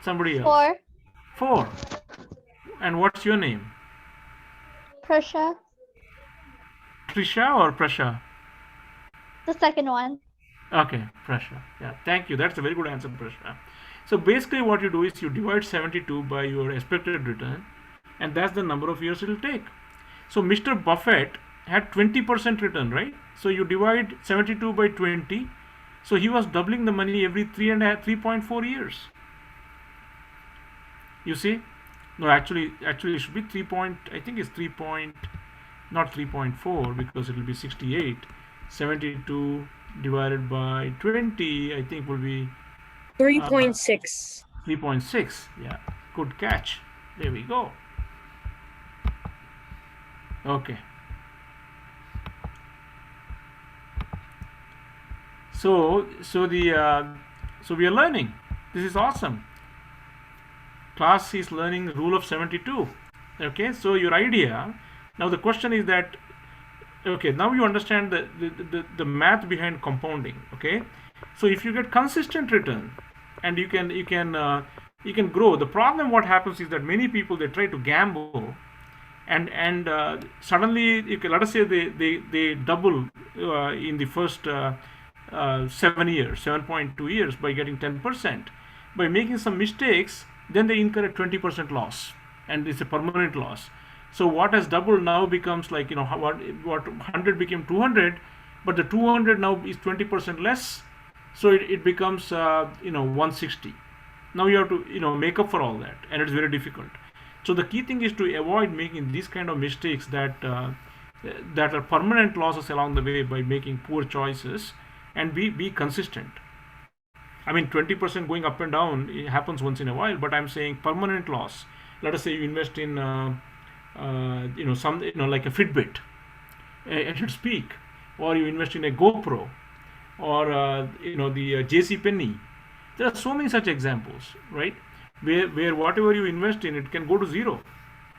Somebody else. 4. 4. And what's your name? Prussia. Trisha or Prasha? The second one. Okay, Prasha. Yeah, thank you. That's a very good answer, Prasha. So basically what you do is you divide 72 by your expected return, and that's the number of years it will take. So Mr. Buffett had 20% return, right? So you divide 72 by 20. So he was doubling the money every 3.4 years. You see? No, actually it should be 3 point, I think it's 3 point, not 3.4 because it will be 68. 72 divided by 20, I think will be 3.6. 3.6. Yeah, good catch. There we go. Okay. So we are learning. This is awesome. Class is learning rule of 72. Okay, so your idea, now the question is that, okay, now you understand the math behind compounding. Okay, so if you get consistent return and you can grow, the problem what happens is that many people, they try to gamble and suddenly, let us say they double in the first 7.2 years by getting 10%. By making some mistakes, then they incur a 20% loss, and it's a permanent loss. So what has doubled now becomes like, what 100 became 200, but the 200 now is 20% less, so it becomes 160. Now you have to make up for all that, and it's very difficult. So the key thing is to avoid making these kind of mistakes that are permanent losses along the way by making poor choices, and be consistent. I mean, 20% going up and down, it happens once in a while, but I'm saying permanent loss. Let us say you invest in like a Fitbit at its peak, or you invest in a GoPro, or the JC Penney. There are so many such examples, right? Where whatever you invest in, it can go to zero.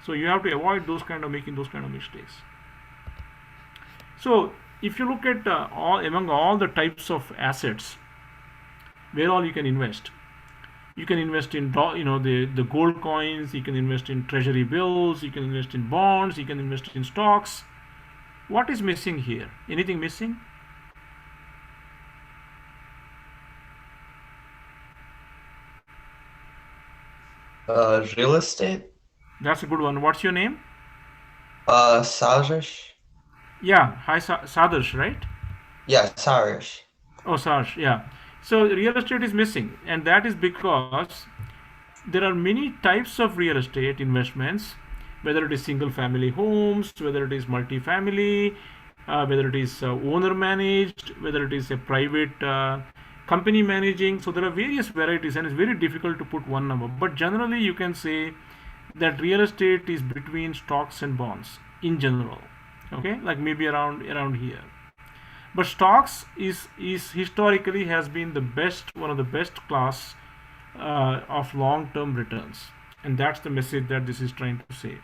So you have to avoid making those kind of mistakes. So if you look at among all the types of assets, where all you can invest, you can invest in the gold coins, you can invest in treasury bills, you can invest in bonds, you can invest in stocks. What is missing here? Anything missing? Real estate? That's a good one. What's your name? Sajarsh? Yeah, hi Sadarsh, right? Yeah, Sajarsh. Oh, Sarsh, yeah. So real estate is missing, and that is because there are many types of real estate investments, whether it is single family homes, whether it is multifamily, whether it is owner managed, whether it is a private company managing. So there are various varieties, and it's very difficult to put one number. But generally, you can say that real estate is between stocks and bonds in general. Okay, like maybe around here. But stocks is historically has been one of the best class of long-term returns, and that's the message that this is trying to say.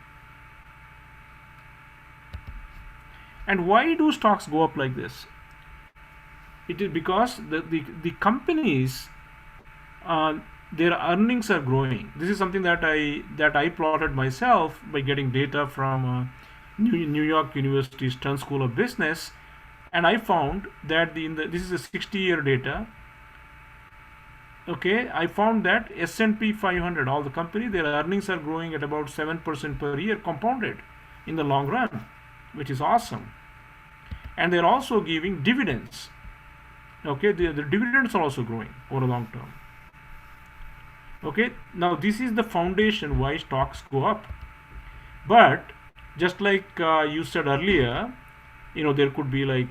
And why do stocks go up like this? It is because the companies, their earnings are growing. This is something that I plotted myself by getting data from New York University Stern School of Business, and I found that this is a 60-year data. Okay, I found that S&P 500, all the company, their earnings are growing at about 7% per year compounded in the long run, which is awesome. And they're also giving dividends. Okay, the dividends are also growing over a long term. Okay, now this is the foundation why stocks go up. But just like you said earlier, there could be like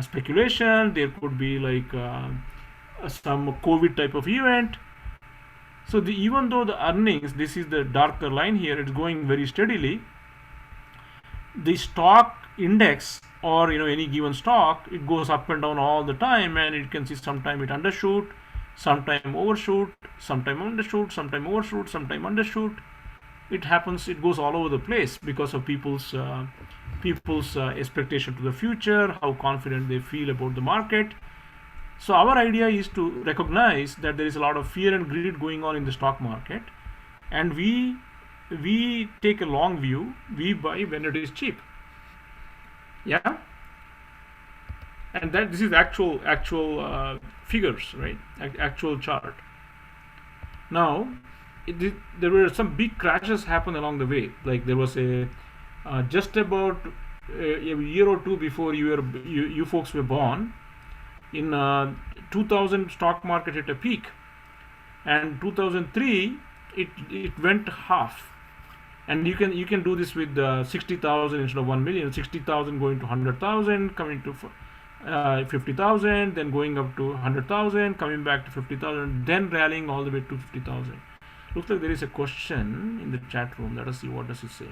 speculation, there could be like some COVID type of event. So even though the earnings, this is the darker line here, it's going very steadily, the stock index or any given stock, it goes up and down all the time, and you can see sometime it undershoot, sometime overshoot, sometime undershoot, sometime overshoot, sometime undershoot. It happens, it goes all over the place because of people's expectation to the future, how confident they feel about the market. So our idea is to recognize that there is a lot of fear and greed going on in the stock market, and we take a long view. We buy when it is cheap. Yeah, and that this is actual figures, right? Actual chart. Now, there were some big crashes happen along the way. Like there was a just about a year or two before you folks were born. In 2000, stock market hit a peak, and 2003 it went half. And you can do this with 60,000 instead of 1 million. 60,000 going to 100,000, coming to 50,000, then going up to 100,000, coming back to 50,000, then rallying all the way to 50,000. Looks like there is a question in the chat room. Let us see, what does it say.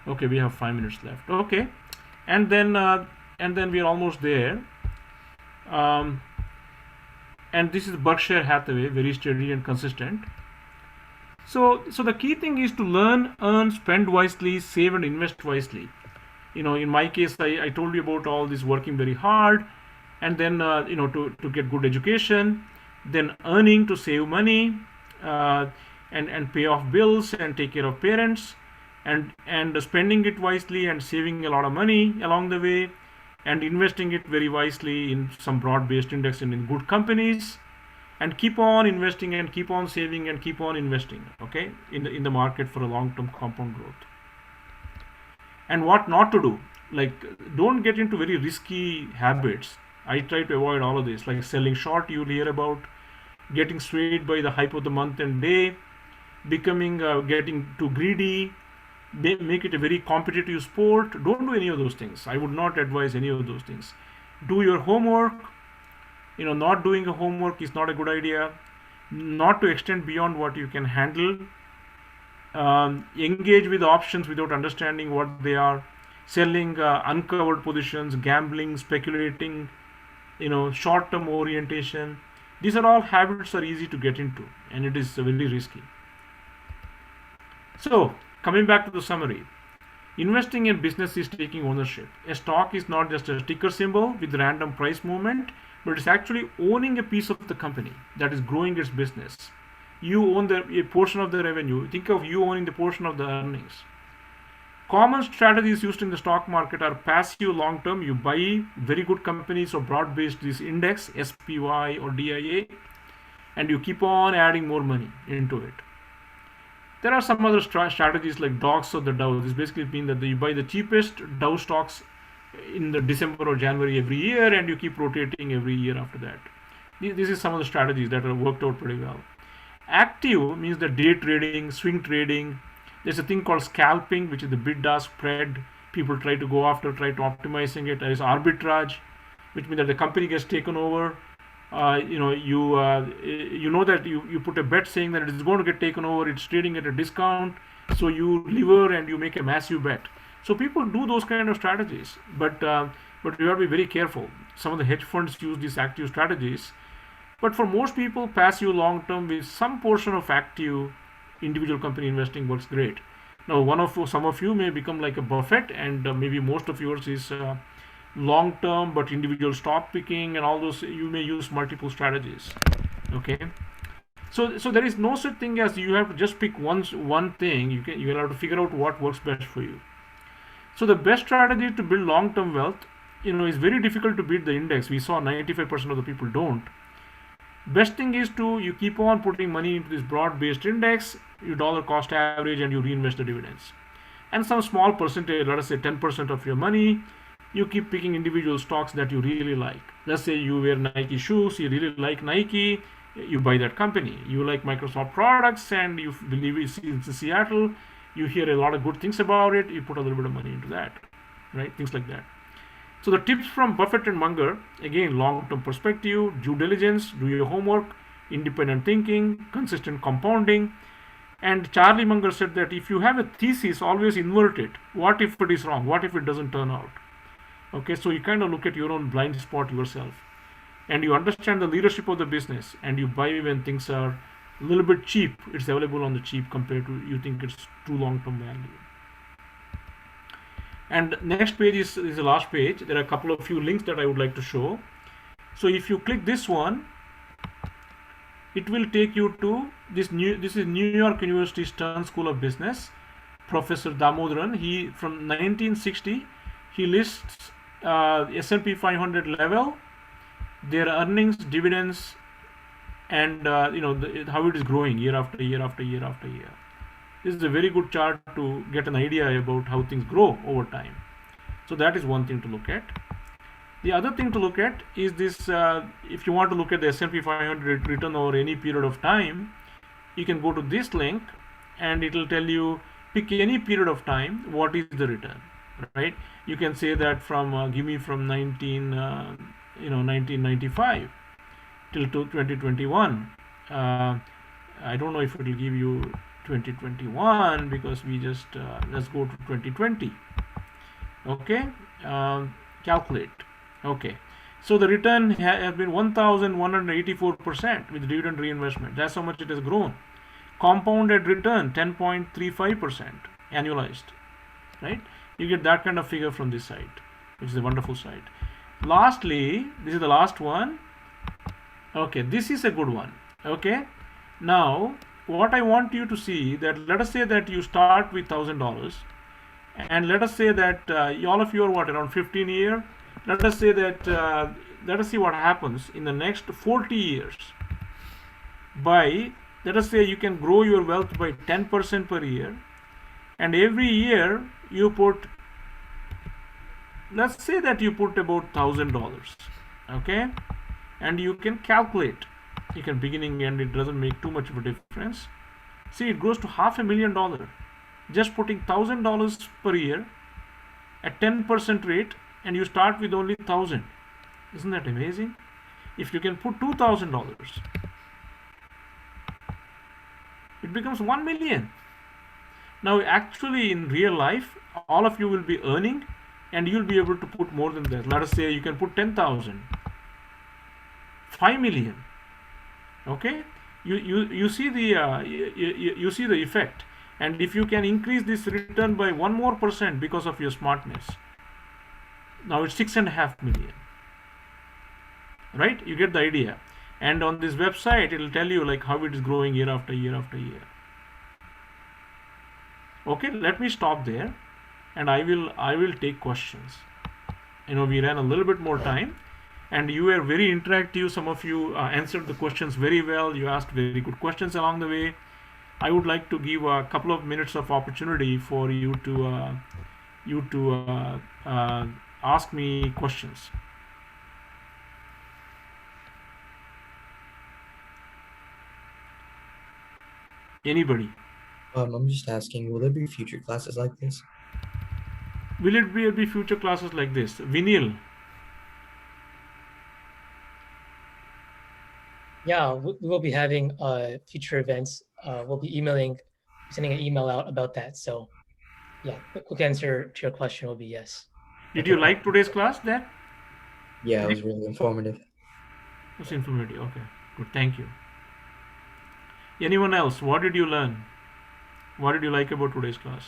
Okay, we have 5 minutes left. Okay, and then we are almost there. And this is Berkshire Hathaway, very steady and consistent. So the key thing is to learn, earn, spend wisely, save and invest wisely. In my case, I told you about all this working very hard, and then to get good education, then earning to save money, and pay off bills and take care of parents, and spending it wisely and saving a lot of money along the way, and investing it very wisely in some broad-based index and in good companies, and keep on investing and keep on saving and keep on investing, okay, in the market for a long-term compound growth. And what not to do, like don't get into very risky habits. I try to avoid all of this, like selling short, you'll hear about, getting swayed by the hype of the month and day, getting too greedy, make it a very competitive sport. Don't do any of those things. I would not advise any of those things. Do your homework. Not doing a homework is not a good idea. Not to extend beyond what you can handle. Engage with options without understanding what they are. Selling uncovered positions, gambling, speculating. short-term orientation. These are all habits are easy to get into, and it is very risky. So, coming back to the summary, investing in business is taking ownership. A stock is not just a ticker symbol with random price movement, but it's actually owning a piece of the company that is growing its business. You own a portion of the revenue. Think of you owning the portion of the earnings. Common strategies used in the stock market are passive long term. You buy very good companies or broad based this index, SPY or DIA, and you keep on adding more money into it. There are some other strategies like dogs of the Dow. This basically means that you buy the cheapest Dow stocks in the December or January every year, and you keep rotating every year after that. This is some of the strategies that have worked out pretty well. Active means the day trading, swing trading. There's a thing called scalping, which is the bid-ask spread. People try to go after, try to optimizing it. There is arbitrage, which means that the company gets taken over. You know that you put a bet saying that it is going to get taken over. It's trading at a discount, so you lever and you make a massive bet. So people do those kind of strategies, but you have to be very careful. Some of the hedge funds use these active strategies, but for most people, passive long term with some portion of active individual company investing works great. Now, some of you may become like a Buffett, and maybe most of yours is long term, but individual stock picking and all those. You may use multiple strategies. Okay, so there is no such thing as you have to just pick one thing. You have to figure out what works best for you. So the best strategy to build long term wealth, is very difficult to beat the index. We saw 95% of the people don't. Best thing is you keep on putting money into this broad-based index, you dollar cost average, and you reinvest the dividends. And some small percentage, let us say 10% of your money, you keep picking individual stocks that you really like. Let's say you wear Nike shoes, you really like Nike, you buy that company. You like Microsoft products, and you believe it's in Seattle, you hear a lot of good things about it, you put a little bit of money into that, right? Things like that. So the tips from Buffett and Munger, again, long-term perspective, due diligence, do your homework, independent thinking, consistent compounding. And Charlie Munger said that if you have a thesis, always invert it. What if it is wrong? What if it doesn't turn out? Okay, so you kind of look at your own blind spot yourself. And you understand the leadership of the business, and you buy when things are a little bit cheap. It's available on the cheap compared to you think it's too long-term value. And next page is the last page. There are a few links that I would like to show. So if you click this one, it will take you to this is New York University Stern School of Business. Professor Damodaran, from 1960, he lists S&P 500 level, their earnings, dividends, and how it is growing year after year after year after year. This is a very good chart to get an idea about how things grow over time. So that is one thing to look at. The other thing to look at is this, if you want to look at the S&P 500 return over any period of time, you can go to this link and it will tell you, pick any period of time, what is the return, right? You can say that give me from 1995 till to 2021. I don't know if it will give you 2021 because we just let's go to 2020. Okay, calculate. Okay, so the return has been 1,184% with dividend reinvestment. That's how much it has grown. Compounded return 10.35% annualized, right? You get that kind of figure from this site, which is a wonderful site. Lastly, this is the last one. Okay, this is a good one. Okay, now what I want you to see, that let us say that you start with $1,000, and let us say that all of you are around 15 years. Let us say that let us see what happens in the next 40 years. Let us say you can grow your wealth by 10% per year, and every year you put, let's say that you put about $1,000. Okay, and you can calculate. You can beginning and it doesn't make too much of a difference. See, it grows to $500,000 just putting $1,000 per year at 10% rate, and you start with only 1,000. Isn't that amazing? If you can put $2,000, it becomes 1 million. Now, actually, in real life, all of you will be earning, and you'll be able to put more than that. Let us say you can put 10,000. 5 million. Okay, you see the you see the effect, and if you can increase this return by 1% because of your smartness, now it's 6.5 million, right? You get the idea. And on this website it will tell you like how it is growing year after year after year. Okay, let me stop there, and I will take questions. We ran a little bit more time, and you were very interactive. Some of you answered the questions very well. You asked very good questions along the way. I would like to give a couple of minutes of opportunity for you to ask me questions. Anybody? I'm just asking, will there be future classes like this? Will it be future classes like this? Vinil? Yeah, we will be having future events. We'll be sending an email out about that. So yeah, the quick answer to your question will be yes. Did you like today's class? That Yeah, it was really informative. was informative. Okay, good. Thank you. Anyone else? What did you learn? What did you like about today's class?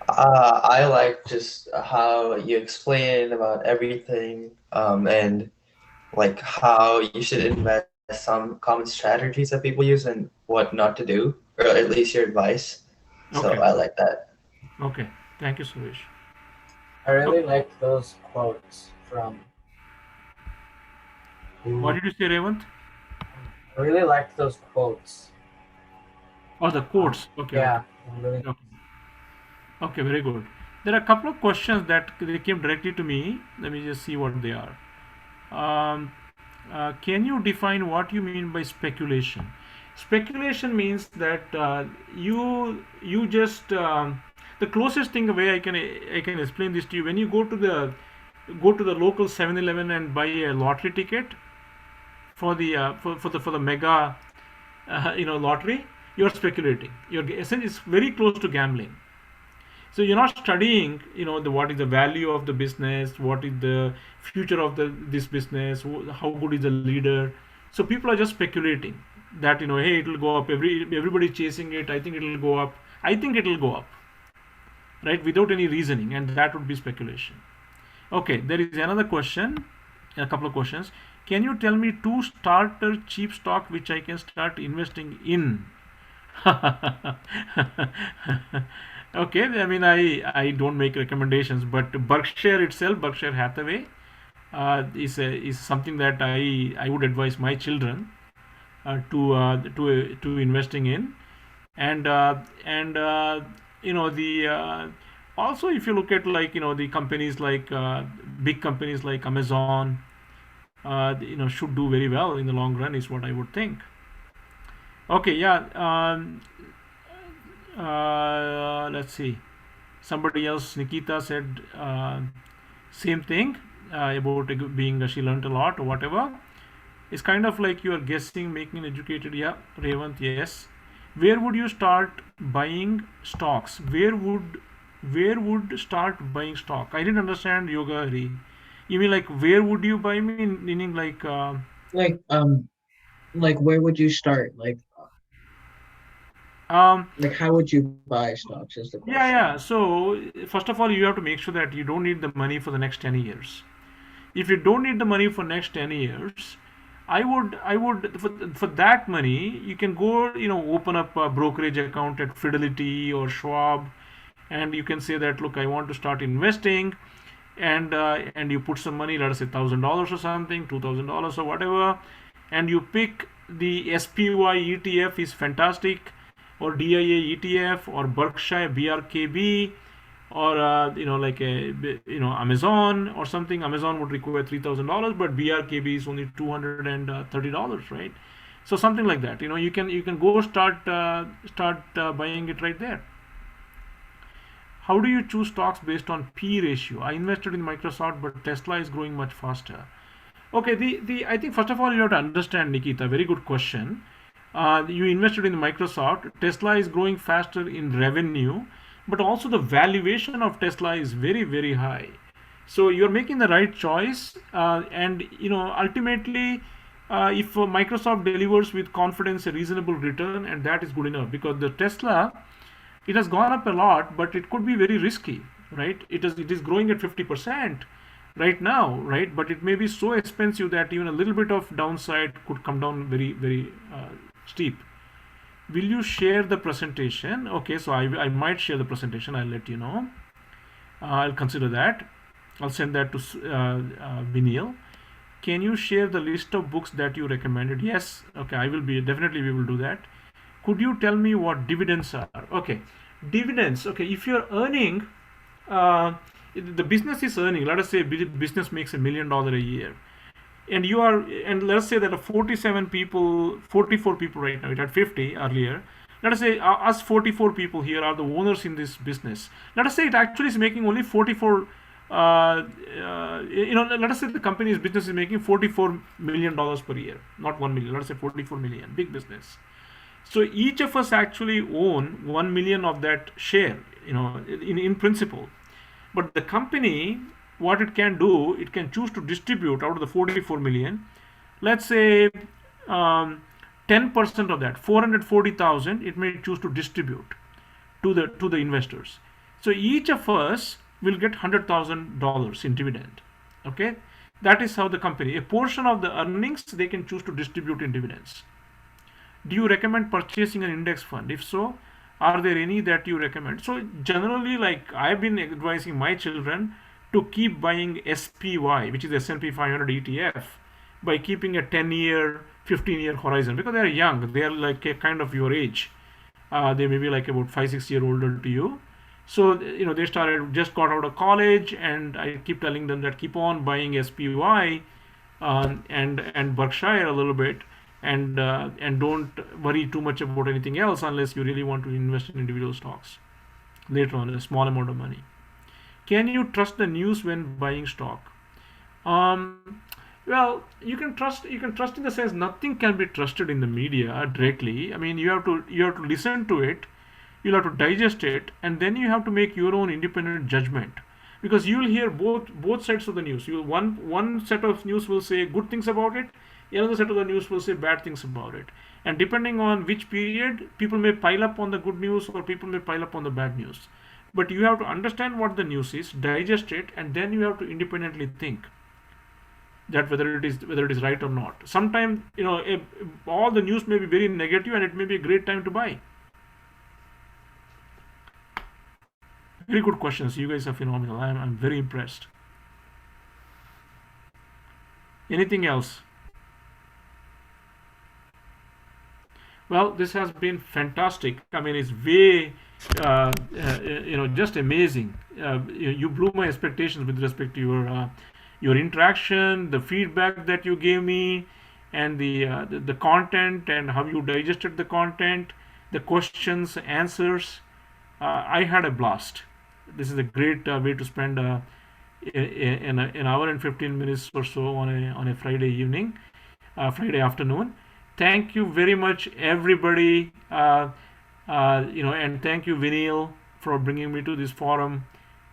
I like just how you explain about everything, and like how you should invest, some common strategies that people use and what not to do, or at least your advice. So Okay. I like that. Okay. Thank you, Suresh. I really liked those quotes from. What did you say, Revant? I really liked those quotes. Oh, the quotes. Okay. Yeah, really. Okay. Okay, very good. There are a couple of questions that they came directly to me. Let me just see what they are. Can you define what you mean by speculation? Speculation means that you just the closest thing way I can explain this to you. When you go to the local 7-Eleven and buy a lottery ticket for the mega lottery, you're speculating. Essentially, it's very close to gambling. So you're not studying, what is the value of the business, what is the future of this business, how good is the leader. So people are just speculating that, hey, it will go up. Everybody chasing it. I think it will go up. I think it will go up, right? Without any reasoning, and that would be speculation. Okay, there is another question, a couple of questions. Can you tell me 2 starter cheap stock which I can start investing in? Okay, I mean, I don't make recommendations, but Berkshire itself, Berkshire Hathaway, is something that I would advise my children to investing in, and also if you look at the companies like big companies like Amazon, should do very well in the long run is what I would think. Okay, yeah. Let's see. Somebody else, Nikita, said same thing about being she learned a lot or whatever. It's kind of like you are guessing, making an educated. Yeah, Revant, yes. Where would you start buying stocks? Where would start buying stock? I didn't understand, Yoga Hari. You mean like where would you buy? Meaning like where would you start? Like how would you buy stocks is the question. Yeah. So first of all, you have to make sure that you don't need the money for the next 10 years. If you don't need the money for next 10 years, I would for that money you can go open up a brokerage account at Fidelity or Schwab, and you can say that, look, I want to start investing, and you put some money, let us say $1,000 or something, $2,000 or whatever, and you pick the SPY ETF is fantastic, or DIA ETF, or Berkshire BRKB, or like Amazon or something. Amazon would require $3,000, but BRKB is only $230, right? So something like that. You can go start buying it right there. How do you choose stocks based on P ratio? I invested in Microsoft, but Tesla is growing much faster. Okay, I think first of all you have to understand, Nikita, very good question. You invested in Microsoft. Tesla is growing faster in revenue, but also the valuation of Tesla is very, very high. So you're making the right choice, and ultimately, if Microsoft delivers with confidence a reasonable return, and that is good enough, because the Tesla, it has gone up a lot, but it could be very risky, right? It is growing at 50% right now, right? But it may be so expensive that even a little bit of downside could come down very, very steep. Will you share the presentation? Okay, so I might share the presentation. I'll let you know. I'll consider that. I'll send that to Vineal. Can you share the list of books that you recommended? Yes. Okay, I will be definitely we will do that. Could you tell me what dividends are? Okay, dividends. Okay, if you're earning, the business is earning. Let us say business makes $1 million a year, and let's say that 44 people right now. It had 50 earlier. Let us say us 44 people here are the owners in this business. Let us say it actually is making only 44. Let us say the company's business is making $44 million per year, not 1 million. Let us say 44 million, big business. So each of us actually own 1 million of that share, in principle. But the company, what it can do, it can choose to distribute out of the 44 million, let's say 10% of that, 440,000, it may choose to distribute to the investors. So each of us will get $100,000 in dividend. Okay, that is how the company, a portion of the earnings they can choose to distribute in dividends. Do you recommend purchasing an index fund? If so, are there any that you recommend? So generally, like I've been advising my children to keep buying SPY, which is S&P 500 ETF, by keeping a 10-year, 15-year horizon, because they're young. They're like a kind of your age. They may be like about 5-6 years older to you. So they just got out of college, and I keep telling them that keep on buying SPY and Berkshire a little bit, and don't worry too much about anything else unless you really want to invest in individual stocks later on, a small amount of money. Can you trust the news when buying stock? Well, you can trust in the sense nothing can be trusted in the media directly. I mean, you have to listen to it, you'll have to digest it, and then you have to make your own independent judgment, because you'll hear both sides of the news. One set of news will say good things about it, another set of the news will say bad things about it, and depending on which period, people may pile up on the good news or people may pile up on the bad news. But you have to understand what the news is, digest it, and then you have to independently think that whether it is right or not. Sometimes all the news may be very negative, and it may be a great time to buy. Very good questions. You guys are phenomenal. I'm very impressed. Anything else? Well, this has been fantastic. I mean, it's way, just amazing. You blew my expectations with respect to your interaction, the feedback that you gave me, and the content and how you digested the content, the questions, answers. I had a blast. This is a great way to spend an hour and 15 minutes or so on a Friday evening, Friday afternoon. Thank you very much, everybody. And thank you, Vineal, for bringing me to this forum,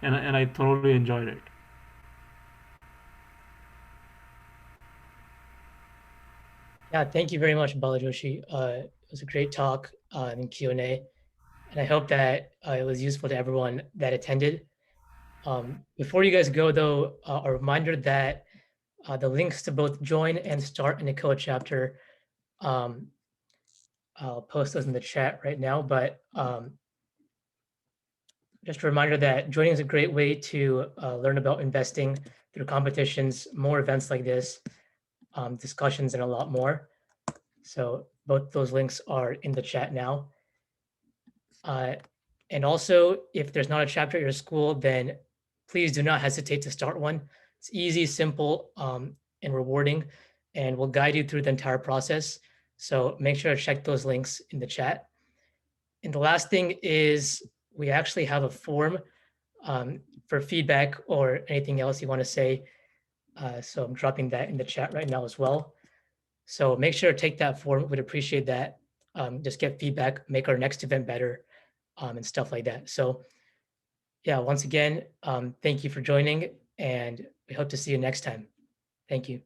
and I thoroughly enjoyed it. Yeah, thank you very much, Bala Joshi. It was a great talk and Q&A, and I hope that it was useful to everyone that attended. Before you guys go, though, a reminder that the links to both join and start an ICOA chapter, I'll post those in the chat right now, but just a reminder that joining is a great way to learn about investing through competitions, more events like this, discussions, and a lot more. So both those links are in the chat now. And also, if there's not a chapter at your school, then please do not hesitate to start one. It's easy, simple, and rewarding, and will guide you through the entire process. So make sure to check those links in the chat. And the last thing is we actually have a form for feedback or anything else you want to say. So I'm dropping that in the chat right now as well. So make sure to take that form. We'd appreciate that. Just get feedback, make our next event better, and stuff like that. So yeah, once again, thank you for joining. and we hope to see you next time. Thank you.